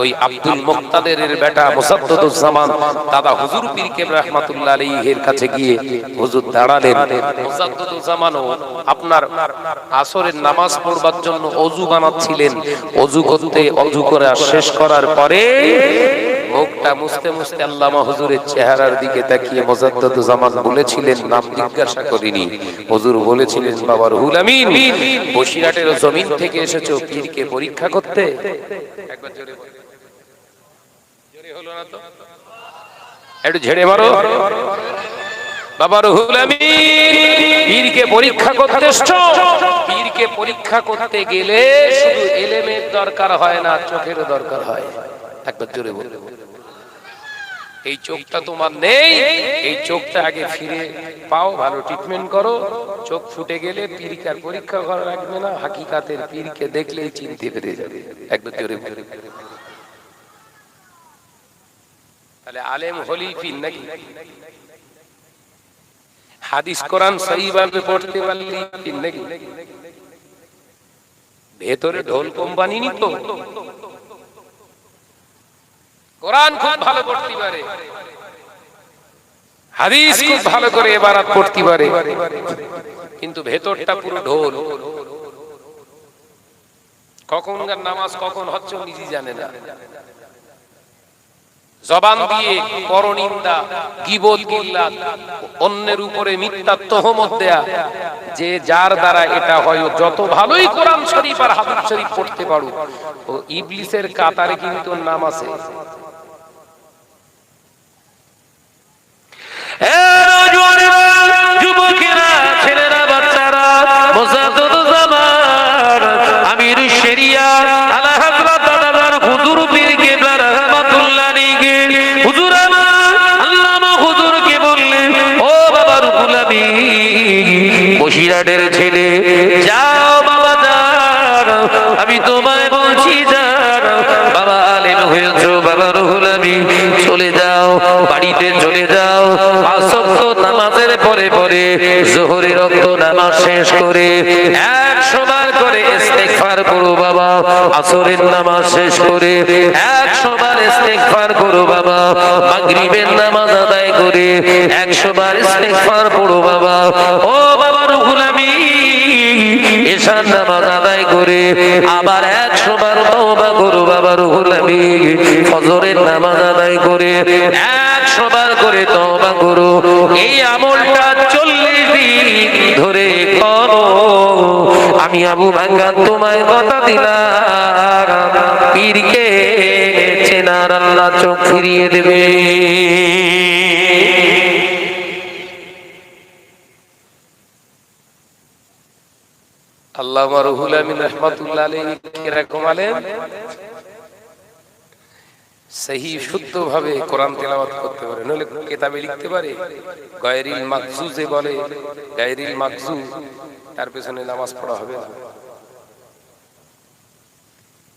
ওই আব্দুল মুক্তাদিরের বেটা মুজাদ্দিদুজ জামান দাদা হুজুর পীর কেবলা রাহমাতুল্লাহ আলাইহির কাছে গিয়ে হুজুর দাঁড়ালেন। মুজাদ্দিদুজ জামানও আপনার আসরের নামাজ পড়বার জন্য ওযু বানাচ্ছিলেন। ওযু করে শেষ করার পরে মুখটা মুছতে মুছতে আল্লামা হুজুরের চেহারার দিকে তাকিয়ে মুজাদ্দিদুজ জামান বলেছিলেন, নাম জিজ্ঞাসা করিনি, হুজুর বলেছিলেন, বাবা রুহুল আমিন, বসিরহাটের জমিন থেকে এসেছো পীরকে পরীক্ষা করতে। একবার জোরে বলো, জোরে হলো না তো? একটু ঝেড়ে মারো। বাবা রুহুল আমিন, পীরকে পরীক্ষা করতে এসেছো? পীরকে পরীক্ষা করতে গেলে শুধু ইলমের দরকার হয় না, চোখেরও দরকার হয়। একবার জোরে বলো। এই চোখটা তোমার নেই, এই চোখটা আগে ফিরে পাও, ভালো ট্রিটমেন্ট করো। চোখ ফুটে গেলে পীরকে আর পরীক্ষা করা লাগবে না, হাকিকাতের পীরকে দেখলেই চিনতে পেরে যাবে। একবার জোরে বলো। তাহলে আলেম হলি পীর নাকি? হাদিস কোরআন সহিভাবে পড়তে পারলি পীর নাকি? ভেতরে ঢোল কোম্পানি নি তো, কোরআন খুব ভালো পড়তে পারে, হাদিস খুব ভালো করে ইবারত পড়তে পারে, কিন্তু ভেতরটা পুরো ঢোল। কখনকার নামাজ কখন হচ্ছে নিজে জানে না। জবান দিয়ে পরনিন্দা, গীবত, গিল্লাত, অন্যের উপরে মিথ্যা তহমত দেয়া, যে যার দ্বারা এটা হয়, যত ভালোই কোরআন শরীফ আর হাদিস শরীফ পড়তে পারো, ও ইবলিসের কাতারে কিন্তু নাম আছে। যুবকেরা, ছেলেরা, বাচ্চারা, মুজাদ্দিদুজ্জামান আমির শরিয়া আলা হযরত দাদার হুজুর পীর কেবলা রাহমাতুল্লাহ আলাইহি, হুজুর আমার আল্লামা হুজুরকে বললেন, ও বাবা রুহুল আমিন, বসিরহাটের ছেলে, যাও বাবা যাও, আমি তোমায় বলছি যাও, বাবা আলেম হয়েছো, বাবা রুহুল আমিন, চলে যাও, বাড়িতে চলে যাও, পাঁচ ওয়াক্ত নামাজের পরে পরে যোহরের ওয়াক্ত নামাজ শেষ করে 100 বার করে ইস্তিগফার করো বাবা, আসরের নামাজ শেষ করে 100 বার ইস্তিগফার করো বাবা, মাগরিবের নামাজ আদায় করে 100 বার ইস্তিগফার পড়ো বাবা, ও বাবা রুহুল আমিন, এশার নামাজ আদায় করে আবার 100 বার তওবা করো বাবা রুহুল আমিন, ফজরের নামাজ আদায় করে 100 বার করে তওবা করো। এই আমলটা 40 দিন ধরে করো, আমি আবু ভাঙ্গা তোমায় কথা দিলাম, পীরকে চেনার আল্লাহ চোখ ফিরিয়ে দেবে। আল্লামা রুহুল আমিন রাহমাতুল্লাহ আলাইহি কিরকম আলেম, সহি শুদ্ধভাবে কোরআন তেলাওয়াত করতে পারে, নইলে কিতাবে লিখতে পারে গায়রিল মাকজুজে বলে, গায়রিল মাকজুজ, তার পেছনে নামাজ পড়া হবে না।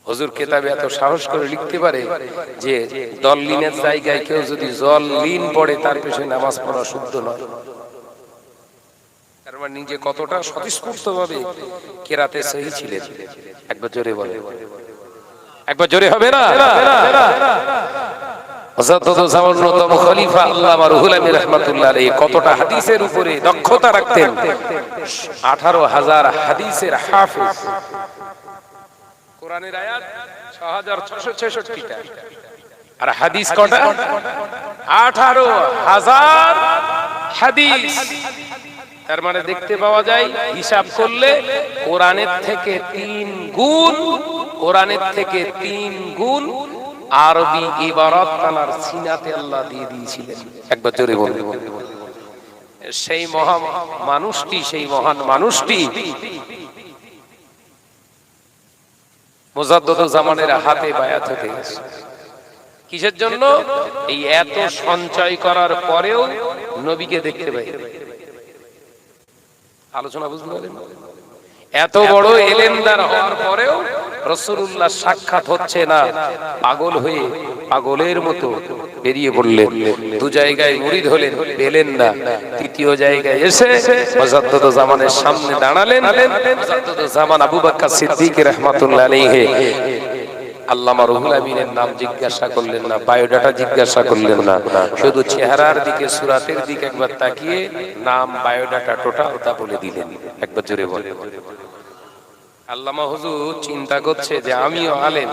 হুজুর কিতাবে এত সাহস করে লিখতে পারে যে দল্লিনের জায়গায় কেউ যদি জল্লিন পড়ে তার পেছনে নামাজ পড়া শুদ্ধ নয়। তার মানে নিজে কতটা স্বতঃস্ফূর্তভাবে কেরাতে সহি ছিলেন। একবার জোরে বলে, একবার জোরে হবে না? অন্যতম খলিফা আল্লামা রুহুল আমিন রাহমাতুল্লাহ আলাইহি কতটা হাদিসের উপরে দক্ষতা রাখতেন। 18,000 হাদিসের হাফেজ, কোরআনের আয়াত 6,666টা, আর হাদিস কটা? 18,000 হাদিস। তার মানে দেখতে পাওয়া যায়, হিসাব করলে কোরআনের থেকে 3 গুণ, কোরআনের থেকে 3 গুণ আরবি ইবারত তানার সিনাতে আল্লাহ দিয়ে দিয়েছিলেন। একবার জোরে বলুন। সেই মহান মানুষটি, সেই মহান মানুষটি মুজাদ্দিদুজ্জামানের হাতে বায়াত হতে গেছে। কিসের জন্য? এই এত সঞ্চয় করার পরেও নবীকে দেখতে পাই। আলোচনা বুঝতে পারলেন? এত বড় এলেমদার হওয়ার পরেও রাসূলুল্লাহ সাক্ষাৎ হচ্ছে না, পাগল হয়ে পাগলের মতো বেরিয়ে পড়লেন। 2 জায়গায় মুরিদ হলেন, পেলেন না। 3য় জায়গায় এসে মুজাদ্দিদুজ্জামানের সামনে দাঁড়ালেন। মুজাদ্দিদুজ্জামান আবু বকর সিদ্দিক রাহমাতুল্লাহ আলাইহি আল্লামা রুহুল আমিনের নাম জিজ্ঞাসা করলেন না, বায়োডাটা জিজ্ঞাসা করলেন না, শুধু চেহারার দিকে, সুরাতের দিকে একবার তাকিয়ে নাম, বায়োডাটা টোটালটা বলে দিলেন। একবার জোরে বলে। আল্লামা হুজুর চিন্তা করছে যে আমিও আলেম,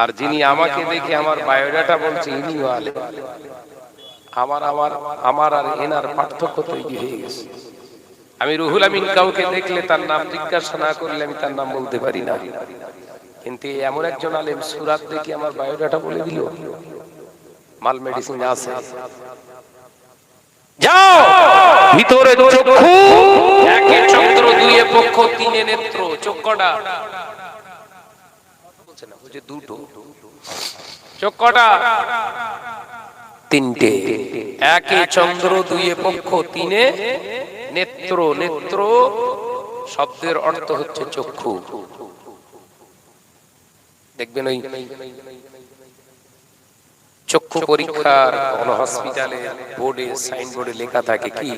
আর যিনি আমাকে দেখে আমার বায়োডাটা বলছে ইনিও আলেম। আমার আর এনার পার্থক্য তৈরি হয়ে গেছে। আমি রুহুল আমিন কাউকে দেখলে তার নাম জিজ্ঞাসা না করলে আমি তার নাম বলতে পারি না, কিন্তু এমন একজন আলেম সুরাত দেখে আমার বায়োডাটা বলে দিল। মাল মেডিসিন আছে, যাও ভিতরে চক্ষু, একে চন্দ্র, দুইয়ে পক্ষ, তিনে নেত্র। চক্ষুটা বলছে না, বুঝে দুটো চক্ষুটা, তিনটে, একে চন্দ্র, দুইয়ে পক্ষ, তিনে নেত্র। নেত্র শব্দের অর্থ হচ্ছে চক্ষু। দেখবেন ওই চক্ষু পরীক্ষার কোন হসপিটালে বোর্ডে সাইনবোর্ডে লেখা থাকে কি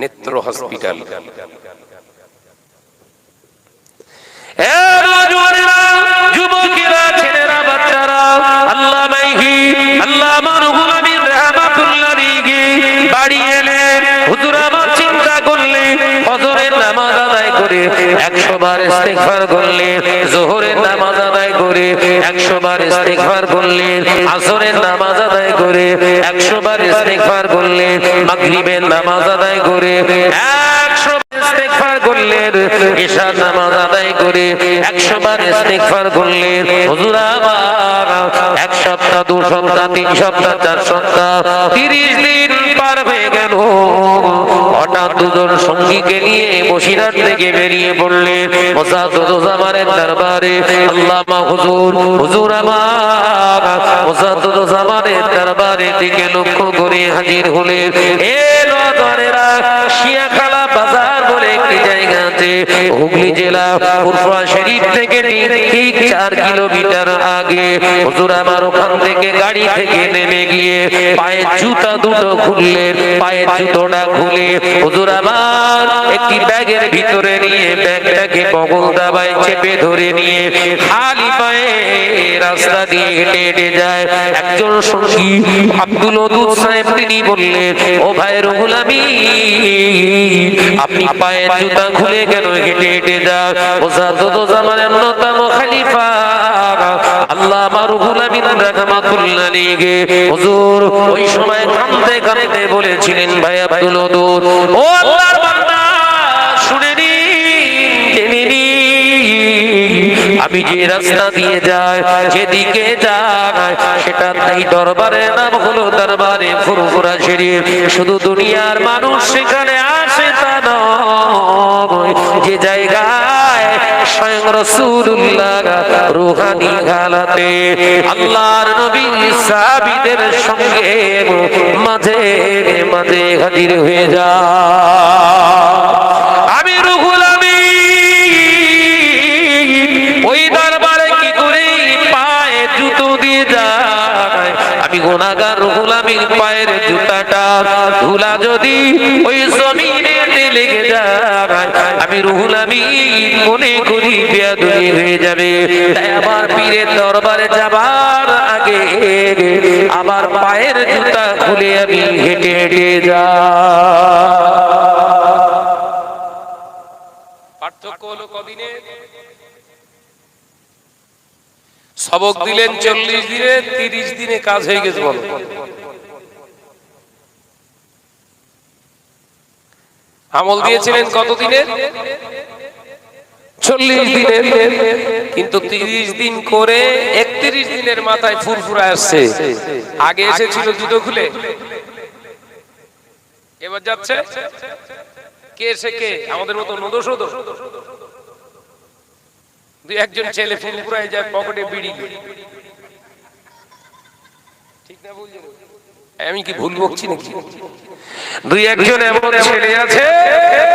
নেত্র হসপিটাল। যুবকেরা, ছেলেরা, বাচ্চারা, আল্লাহ মাইহি আল্লাহ মারহুম আমির রাহমাতুল্লাহ আলাইহি বাড়ি এলেন। হুজুর আমার চিন্তা করলেন, ফজরের নামাজ আদায় করে 100 বার ইস্তিগফার করলেন, যোহরের নামাজ আদায় করে 100 বার ইস্তিগফার করলেন, আসরের নামাজ আদায় করে 100 বার ইস্তিগফার করলেন, মাগরিবের নামাজ আদায় করে 100 ইস্তিগফার করলেন, ইশার নামাজ আদায় করে 100 বার ইস্তিগফার করলেন। হুজুর আমার 1 সপ্তাহ, 2 সপ্তাহ, 3 সপ্তাহ, 4 সপ্তাহ, 30 দিন পার হয়ে গেল। হঠাৎ দুজন সঙ্গীকে নিয়ে বসিরহাট থেকে বেরিয়ে পড়লেন মুসাদ্দুদুজ্জামানের দরবারে। আল্লামা হুজুর, হুজুর আমার মুসাদ্দুদুজ্জামানের দরবারে দিকে লক্ষ্য করে হাজির হলেন। এ নওজোয়ানেরা, শিয়াখালা বাজার বলে একটি জায়গা আছে, হুগলি জেলা ফুরফুরা শরীফ থেকে ঠিক 4 কিলোমিটার আগে। হুজুর আমার ওখান থেকে গাড়ি থেকে নেমে গিয়ে পায়ের জুতা দুটো খুললেন, পায়ের জুতোটা খুলে হুজুর আমার একটি ব্যাগের ভিতরে নিয়ে ব্যাগটাকে বগল দাবায় চেপে ধরে নিয়ে খালি পায়ে রাস্তা দিয়ে হেঁটে হেঁটে যায়। একজন সঙ্গী আব্দুল ওদুদ সাহেব তিনি বললেন, ও ভাই রুহুল আমিন, আপনি পায়ের জুতা খুলে কেন হেঁটে হেঁটে যান? মুসাদ্দুদুজ্জামানের অন্যতম খলিফা আল্লামা রুহুল আমিন রাহমাতুল্লাহ আলাইহি হুজুর ওই সময় কাঁদতে কাঁদতে বলেছিলেন, ভাই আব্দুল ওদুদ, ও আল্লাহর বান্দা, শুনে আমি যে রাস্তা দিয়ে যাই, যেদিকে যাই, সেটা তাই দরবারের নাম হলো দরবারে ফুরফুরা শরীফ। শুধু দুনিয়ার মানুষ সেখানে আসে তা নয়, যে জায়গায় স্বয়ং রাসূলুল্লাহ রূহানি হালাতে আল্লাহর নবী সাহাবীদের সঙ্গে মাঝে মাঝে হাজির হয়ে যায়। আমি রুহুল আমিন ওই দরবারে কি করে পায়ে জুতো দিয়ে যায়? আমি গুনাহগার রুহুল আমিন পায়ের জুতাটা ধুলা যদি ওই জমিনে লেগে যায়, আমি রুহুল আমিন মনে করি বেয়াদবি হয়ে যাবে। তাই আমার পীরের দরবারে যাবার আগে আমার পায়ের জুতা খুলে আমি হেঁটে হেঁটে যাই। পার্থক্য হলো কদিনে? সবক দিলেন 40 দিনে, 30 দিনে কাজ হয়ে গেছে। বলো, আমল দিয়েছিলেন কত দিনে? 40 দিনে। কিন্তু 30 দিন করে 31 দিনের মাথায় ফুরফুরা আসছে। আগে এসেছিল জুতো খুলে, এবার যাচ্ছে কে সে কে? আমাদের মতো নদোষদ। দুই একজন ছেলে ফুরফুরায় যায়, পকেটে বিড়ি। ঠিক না? বুঝলেন? আমি কি ভুল বকছি নাকি? দুই একজন এমন ছেলে আছে,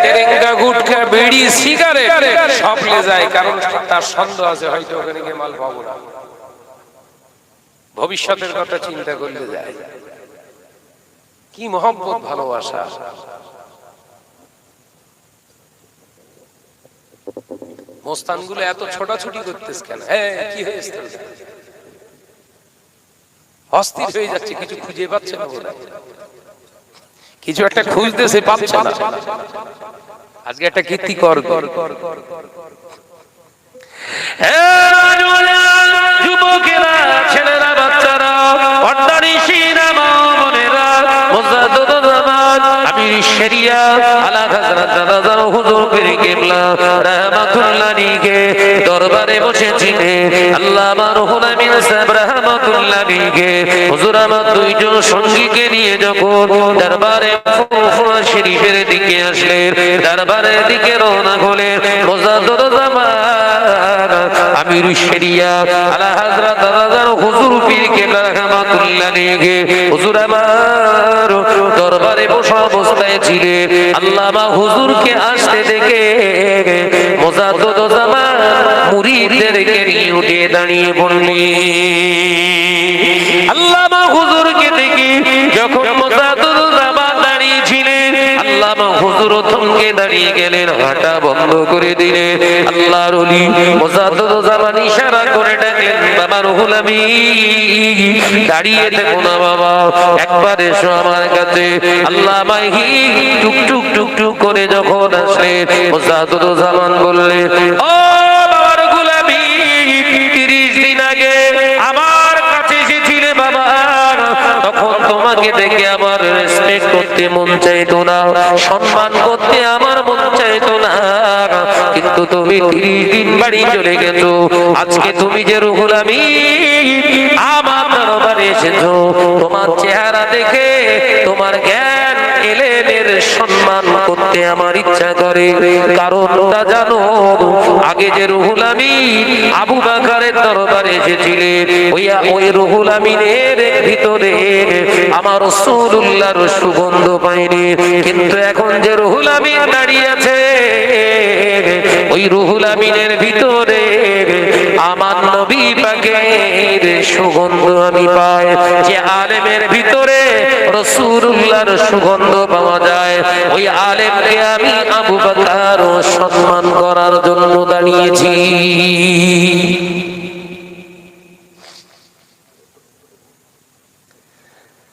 টেরেঙ্গা, গুটখা, বিড়ি, সিগারেট সব লে যায়, কারণ তার সন্দেহ আছে হয়তো ওখানে গিয়ে মাল পাবো না। ভবিষ্যতের কথা চিন্তা করলে যায়। কি মহব্বত, ভালোবাসা! মোস্তানগুলো এত ছোটাছুটি করতেছ কেন? কি হয়েছে? অস্থির হয়ে যাচ্ছে, কিছু খুঁজে পাচ্ছে না, কিছু একটা খুঁজতেছে, পাচ্ছে না। আজকে একটা কীর্তি কর। যুবকেরা, ছেলেরা, বাচ্চারা, পর্দানিশীরা, মা বোনেরা, মুসাদ্দুদুজ্জামান আমির শরিয়াত আলা হযরত দাদা হুজুর পীর কিবলা রাহমাতুল্লাহ আলাইহি দরবারে বসেছিলেন। আল্লামা রুহুল আমিন সাহেব রাহমাতুল্লাহ আলাইহি হুজুর আমার দুইজন সঙ্গীকে নিয়ে যখন দরবারে ফুরফুরা শরীফের দিকে আসলেন, দরবারের দিকে রওনা হলেন, মুসাদ্দুদুজ্জামান আমির শরিয়াত আলা হযরত দাদা হুজুর পীর কিবলা রাহমাতুল্লাহ আলাইহি হুজুর আমার দরবারে বসা অবস্থায় ছিলেন। আল্লামা হুজুরকে আসতে দেখে মুসাদ্দুদুজ্জামান মুরিদদেরকে নিয়ে উঠে দাঁড়িয়ে বললেন, আল্লামা যখন মুসাদুল জামান দাঁড়িয়েছিলেন, আল্লামা হুজুর থমকে দাঁড়িয়ে গেলেন, হাঁটা বন্ধ করে দিলেন। আল্লাহর ওলি মুসাদুল জামান ইশারা করে ডাকলেন, বাবা রুহুল আমিন দাঁড়িয়ে থেকো না বাবা, একবার এসো আমার কাছে। আল্লামা টুক টুক টুক টুক করে যখন আসলেন, মুসাদুল জামান বললেন, ও বাবা রুহুল আমিন, 30 দিন আগে আমার কাছে এসেছিলে বাবা, তখন তোমাকে দেখে আমার রেসপেক্ট করতে মন চাইতো না, সম্মান করতে আমার মন চাইতো না, কিন্তু তুমি 30 দিন বাড়ি চলে গেছো। আজকে তুমি যে রুহুল আমিন আমার দরবারে এসেছো, তোমার চেহারা দেখে তোমার জ্ঞান এলেমের সম্মান করতে আমার ইচ্ছা করে। কারণটা জানো, আগে যে রুহুল আমিন আবু বকরের দরবারে এসেছিলেন, ওই রুহুল আমিনের ভিতরে আমার রাসূলুল্লাহর সুগন্ধ পাইনি, কিন্তু এখন যে রুহুল আমিন দাঁড়িয়ে আছে, ওই রুহুল আমিনের ভিতরে আমার নবী পাকের সুগন্ধ আমি পাই। যে আলেমের ভিতরে রাসূলুল্লাহর সুগন্ধ পাওয়া যায়, ওই আলেমকে আমি আবু বকর সম্মান করার জন্য দাঁড়িয়েছি।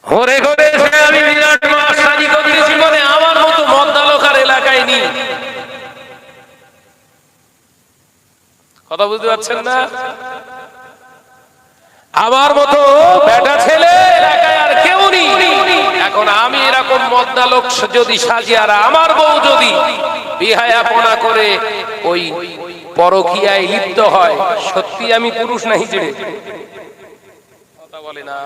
ঘরে ঘরে আমি বিরাট মাসাজি করতেছি, মানে আমার মতো মদ্দালকার এলাকায় নেই। কথা বুঝতে পারছেন না? আমার মতো বেটা ছেলে এলাকায় আর কেউ নেই। এখন আমি এরকম মদ্দালক যদি সাজি, আর আমার বউ যদি বিহায়াপনা করে ওই পরকীয়ায় লিপ্ত হয়, সত্যি আমি পুরুষ না হিজড়ে? কথা বলে না,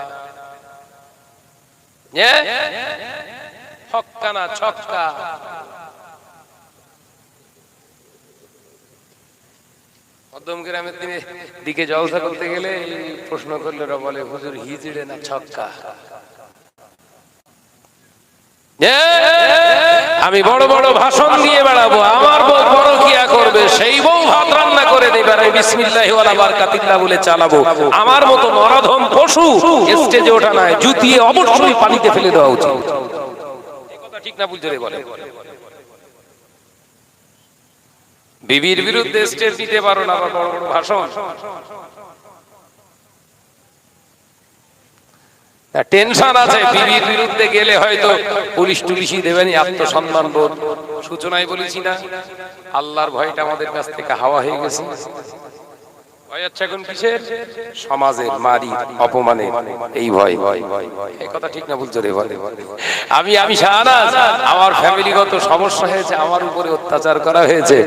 ছক্কা না ছক্কা। মধ্যম গ্রামের দিকে জলসা করতে গেলে প্রশ্ন করলে ওরা বলে, হুজুর হিজড়ে না ছক্কা? আমি বড় বড় ভাষণ দিয়ে বেড়াবো, আমার বউ পরকীয়া করবে, সেই বউ ভাত রান্না করে দেবে, আর বিসমিল্লাহি ওয়ালা বারাকাতিল্লাহ বলে চালাবো। আমার মতো নরাধম পশু স্টেজে ওঠা নয়, জুতিয়ে অবশ্যই পানিতে ফেলে দেওয়া উচিত। এই কথা ঠিক না বুঝলে বলে? বিবির বিরুদ্ধে স্টেজ দিতে পারো না, বড় বড় ভাষণ। টেনশন আছে, বিবির বিরুদ্ধে গেলে হয়তো পুলিশ টুলিশই দেবেনি, আত্মসম্মান বোধ। সূচনায় বলেছি না, আল্লাহর ভয়টা আমাদের কাছ থেকে হাওয়া হয়ে গেছে। ভয় হচ্ছে এখন কিসের? সমাজের মারি অপমানে, এই ভয়। এই কথা ঠিক না বুঝছো রে? বলে আমি শাহনাজ, আমার ফ্যামিলিগত সমস্যা হয়েছে, আমার উপরে অত্যাচার করা হয়েছে।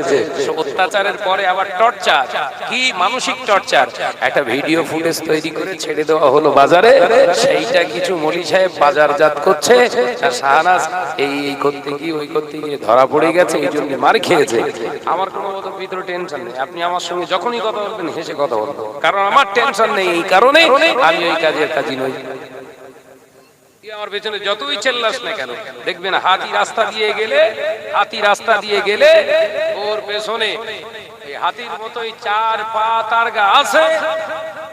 অত্যাচারের পরে আবার টর্চার, কি মানসিক টর্চার। একটা ভিডিও ফুটেজ তৈরি করে ছেড়ে দেওয়া হলো বাজারে, সেইটা কিছু মলি সাহেব বাজারজাত করছে, আর শাহনাজ এই করতে গিয়ে ওই করতে গিয়ে ধরা পড়ে গেছে, এই জন্য মার খেয়েছে। আমার কোনো মতো ভিতরে টেনশন নেই, আপনি আমার সঙ্গে যখনই কথা বলবেন হেসে কথা বলবো, কারণ আমার টেনশন নেই। এই কারণে আমি ওই কাজের কাজী নই। আমার পেছনে যতই চেল্লাস না কেন, দেখবেন হাতি রাস্তা দিয়ে গেলে ওর পেছনে এই হাতির মতোই 4 পা তার গা আছে,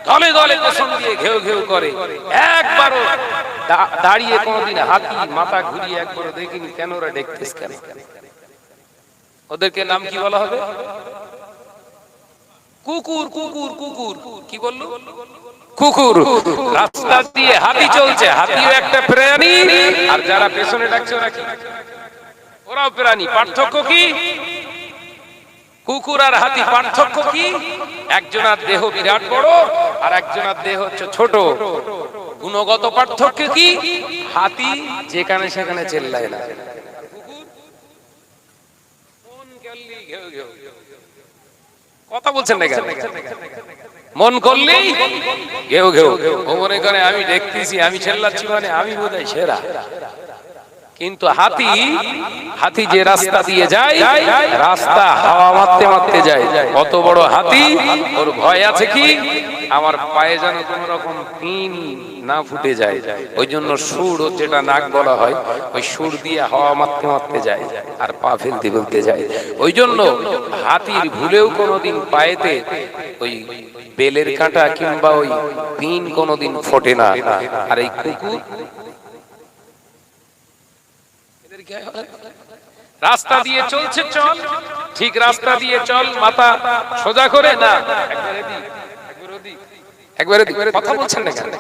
দলে দলে পেছন দিয়ে ঘেউ ঘেউ করে। একবারও দাঁড়িয়ে কোনদিন হাতি মাথা ঘুরিয়ে একবার দেখিনি, কেন ওরা দেখতেছ কেন? ওদেরকে নাম কি বলা হবে? কুকুর। কুকুর কুকুর কি বললো? কুকুর। রাস্তা দিয়ে হাতি চলছে, হাতিও একটা প্রাণী, আর যারা পেছনে ডাকছে ওরা কি? ওরাও প্রাণী। পার্থক্য কি? কুকুর আর হাতি পার্থক্য কি? একজনের দেহ বিরাট বড়, আর একজনের দেহ হচ্ছে ছোট। গুণগত পার্থক্য কি? হাতি যেখানে সেখানে চেল্লায় না, কথা বলছেন না কেন? মন করলেই ঘেউ ঘেউ। ও মনে করে আমি দেখতেছি, আমি চেল্লাচ্ছি মানে আমি বোধহয় সেরা। কিন্তু হাতি যে রাস্তা দিয়ে যায়, রাস্তা হাওয়া মারতে মারতে যায়। কত বড় হাতি, ওর ভয় আছে কি আমার পায়ে যেন কোন রকম পিন না ফুটে যায়। ওই জন্য সুর, যেটা নাক বলা হয়, ওই সুর দিয়ে হাওয়া মারতে মারতে যায় আর পা ফেলতে ফেলতে যায়। ওই জন্য হাতির ভুলেও কোনোদিন পায়েতে ওই বেলের কাঁটা কিংবা ওই পিন কোনোদিন ফোটে না। আর এই কুকুর রাস্তা দিয়ে চলছে চল, ঠিক রাস্তা দিয়ে চল, মাথা সোজা করে না, একবার এদিক কথা বলছেন না কেন,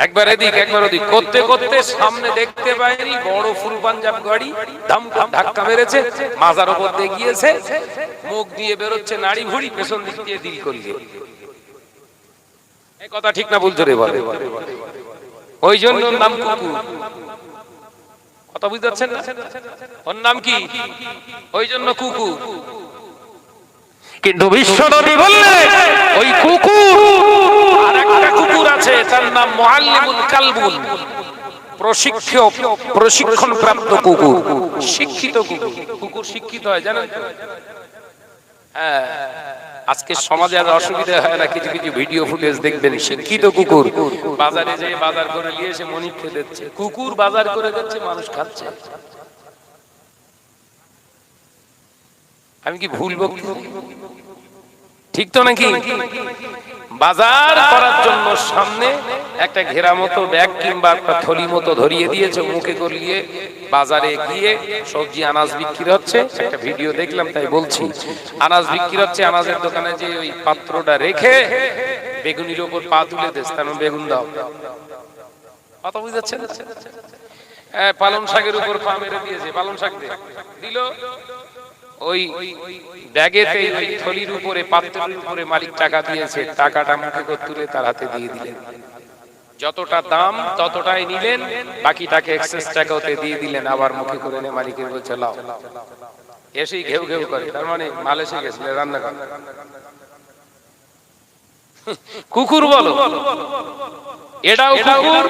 একবার এদিক একবার ওদিক করতে করতে সামনে দেখতে পাইনি বড় ফুল পাঞ্জাব গাড়ি ধাক্কা মেরেছে, মাজার উপর দিয়ে গিয়েছে, মুখ দিয়ে বেরোচ্ছে নাড়ি ভুড়ি, পেছন দিক দিয়ে দিল করলে। এই কথা ঠিক না বলছো রে বলে? ওই জন্য নাম কুকুর। কথা বুঝতে পারছেন না? ওর নাম কি? ওই জন্য কুকুর। কিন্তু বিশ্বনবী বললেন ওই কুকুর আর একটা কুকুর আছে, তার নাম মুআল্লিমুল কালবুল, প্রশিক্ষণ প্রাপ্ত কুকুর, শিক্ষিত কুকুর। কুকুর শিক্ষিত হয় জানেন তো? হ্যাঁ, আজকে সমাজে আর অসুবিধা হয় না, কিছু কিছু ভিডিও ফুটেজ দেখবেন শিক্ষিত কুকুর বাজারে যেয়ে বাজার করে নিয়ে এসে মনিব খেয়ে দিচ্ছে, কুকুর বাজার করে দিচ্ছে, মানুষ খাচ্ছে। আমি কি ভুলবো? ঠিক তো নাকি? বাজার করার জন্য সামনে একটা ঘেরা মতো ব্যাগ কিংবা একটা থলি মতো ধরিয়ে দিয়েছে, মুখে করিয়ে বাজারে গিয়ে সবজি আনাজ বিক্রি হচ্ছে। একটা ভিডিও দেখলাম তাই বলছি, আনাজ বিক্রি হচ্ছে, আনাজের দোকানে যে ওই পাত্রটা রেখে বেগুনির উপর পা তুলে দিস, তার বেগুন দাও। কথা বুঝাচ্ছে? পালং শাকের উপর পা মেরে দিয়েছে, পালং শাক দিল, ওই ব্যাগেতে ওই থলির উপরে পাত্রের উপরে মালিক টাকা দিয়েছে, টাকাটা মুখে করে তুলে তার হাতে দিয়ে দিলেন। যতটা দাম ততটাই নিলেন, বাকিটাকে এক্সেস টাকা ওতে দিয়ে দিলেন, আবার মুখে করে নে মালিকের বলছে লাও। এসেই ঘেউ ঘেউ করে, তার মানে মাল এসে গেছিল, রান্না কর। কুকুর বলো, এটাও কুকুর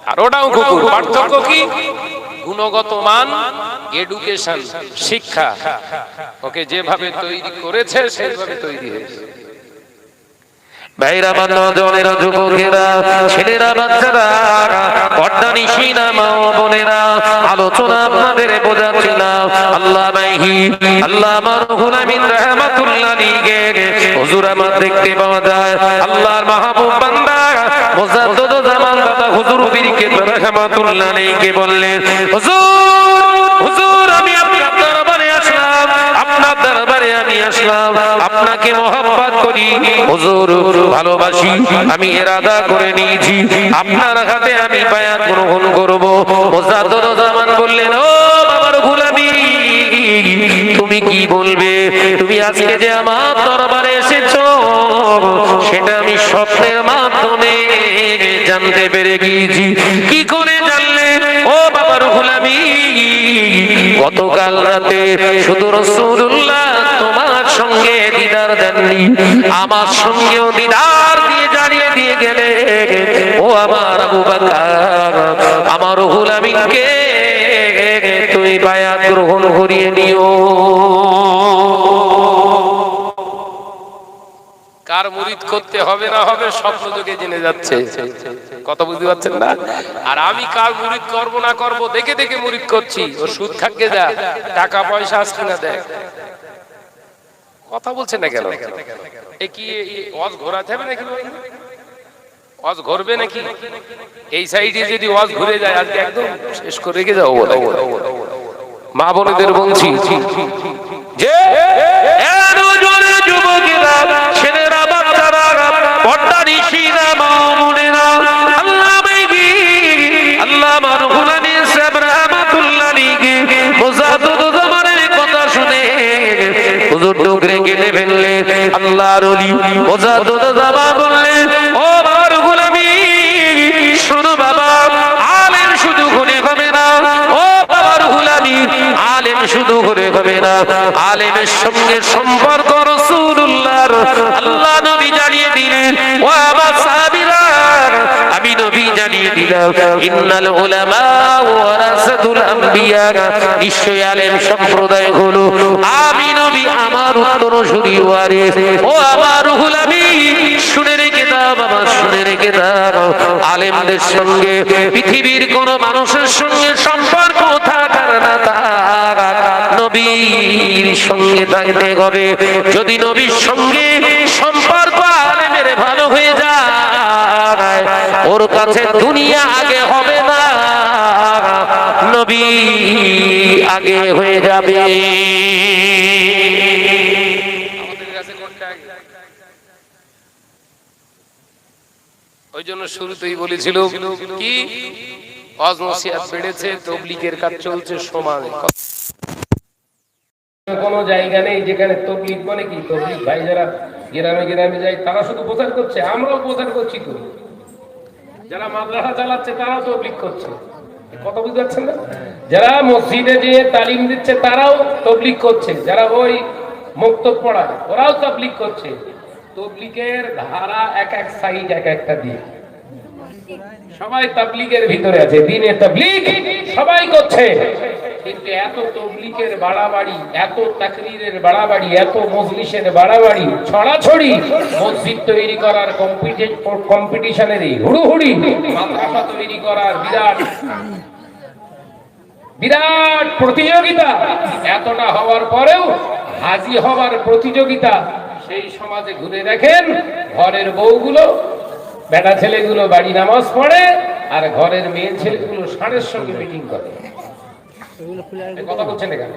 আর ওটাও কুকুর। পার্থক্য কি? গুণগত মান, এডুকেশন, শিক্ষা, ওকে যেভাবে তৈরি করেছে সেভাবে তৈরি হয়েছে। ভাইরা, নজনেরা, যুবকেরা, ছেলেরা, বাচ্চারা, পর্দানিশীনা মা ও বোনেরা, আলোচনা আপনাদের বোঝাচ্ছিলাম। আল্লাহ মাইহি আল্লাহ মারহুল আমিন রাহমাতুল্লাহ আলাইহি হুজুর আমার দেখতে পাওয়া যায় আল্লাহর মাহবুব বান্দা মুজাদ্দিদ জামান দাদা হুজুর বীরকে রাহমাতুল্লাহ আলাইহি বললেন, হুজুর আমি আপনার দরবারে আসলাম, আপনার দরবারে আমি আসলাম, আপনাকে মহব্বত করি হুজুর, ভালোবাসি, আমি ইরাদা করে নিয়েছি আপনার হাতে আমি বায়াত গ্রহণ করব। মুজাদ্দিদ জামান বললেন, ও বাবার গোলামি, তুমি কি বলবে? তুমি আজকে যে আমার দরবারে এসেছো সেটা আমি স্বপ্নের মাধ্যমে জানতে পেরে গিয়েছি। কি করে জানলে? ও বাবার গোলামি, গতকাল রাতে শুধু রাসূলুল্লাহ তোমার সঙ্গে দিদার দেননি, আমার সঙ্গেও দিদার দিয়ে জানিয়ে দিয়ে গেলে, ও আমার আবু বকর, আমার গোলামিকে তুমি বায়াত গ্রহণ করিয়ে নিও। কার মুরিদ করতে হবে না হবে স্বপ্ন যোগে জেনে যাচ্ছে। কথা বুঝতে পারছেন না? আর আমি কার মুরিদ করব না করব দেখে দেখে মুরিদ করছি। ও সুদ খাকে যা, টাকা পয়সা আসছে না দেখ। কথা বলছেন না কেন? এ কি ওয়াজ ঘোরাতে হবে নাকি? ওয়াজ ঘুরবে নাকি? এই সাইডে যদি ওয়াজ ঘুরে যায় আজকে একদম শেষ করে রেখে যাও। মা বোনেদের বলছি যে যুবকেরা, ছেলেরা, বাচ্চারা, পর্দানিশীনা মা বোনেরা, আল্লাহ মাইগি আল্লাহ মারহুল আমিন সাহেব রাহমাতুল্লাহ আলাইহি মুজাদ্দিদ জামানের কথা শুনে হুজুর ডুকরে গেলে ফেললেন। আল্লাহর ওলি মুজাদ্দিদ জামান বললেন, ও বাবার গোলামি, শোনো বাবা, আলেম শুধু হলে হবে না, ও বাবার গোলামি, আলেম শুধু হলে হবে না, আলেমের সঙ্গে সম্পর্ক রাসূলুল্লাহর আল্লাহ নবী জানিয়ে দিলেন। ও আমার সাহাবীরা, আমি নবী জানিয়ে দিলাম, ইন্নাল উলামা ওয়ারাসাতুল আম্বিয়া, নিশ্চয় আলেম সম্প্রদায় হলো আমি নবী আমার উত্তরসূরি ওয়ারিস। ও আমার গোলামি, শুনে রেখে দাও বাবা, শুনে রেখে দাও, আলেমদের সঙ্গে পৃথিবীর কোন মানুষের সঙ্গে সম্পর্ক থাকার না থাক, নবীর সঙ্গে থাকতে হবে। যদি নবীর সঙ্গে সম্পর্ক আলেমের ভালো হয়ে যায়, ওর কাছে দুনিয়া আগে হবে না, নবী আগে হয়ে যাবে। ওই জন্য শুরুতেই বলেছিল কি ওয়াজ নসিহত বেড়েছে, তাবলীগের কাজ চলছে সমানে। কোন জায়গা নেই যেখানে তাবলীগ মানে কি, তাবলীগ ভাই যারা গ্রামে গ্রামে যায় তারা শুধু প্রচার করছে, আমরাও প্রচার করছি তো। যারা মাদ্রাসা চালাচ্ছে তারাও তাবলীগ করছে, কথা বুঝতে পারছেন না? যারা মসজিদে যেয়ে তালিম দিচ্ছে তারাও তাবলীগ করছে, যারা ওই মক্তব পড়ায় ওরাও তাবলীগ করছে। তাবলীগের ধারা এক এক সাইড এক একটা দিয়ে, সবাই তাবলীগের ভিতরে আছে, দ্বীনে তাবলীগ সবাই করছে। কিন্তু এত তাবলীগের বাড়াবাড়ি, এত তাকরীরের বাড়াবাড়ি, এত মজলিসের বাড়াবাড়ি, ছড়াছড়ি, মসজিদ তৈরি করার কম্পিটিশনের হুড়ুহুড়ি, মাদ্রাসা তৈরি করার বিরাট প্রতিযোগিতা, এতটা হওয়ার পরেও হাজি হওয়ার প্রতিযোগিতা। সেই সমাজে ঘুরে দেখেন, ঘরের বউগুলো বেটা ছেলেগুলো বাড়ি নামাজ পড়ে, আর ঘরের মেয়ে ছেলেগুলো ষাঁড়ের সঙ্গে মিটিং করে। কথা বলছেন এখানে?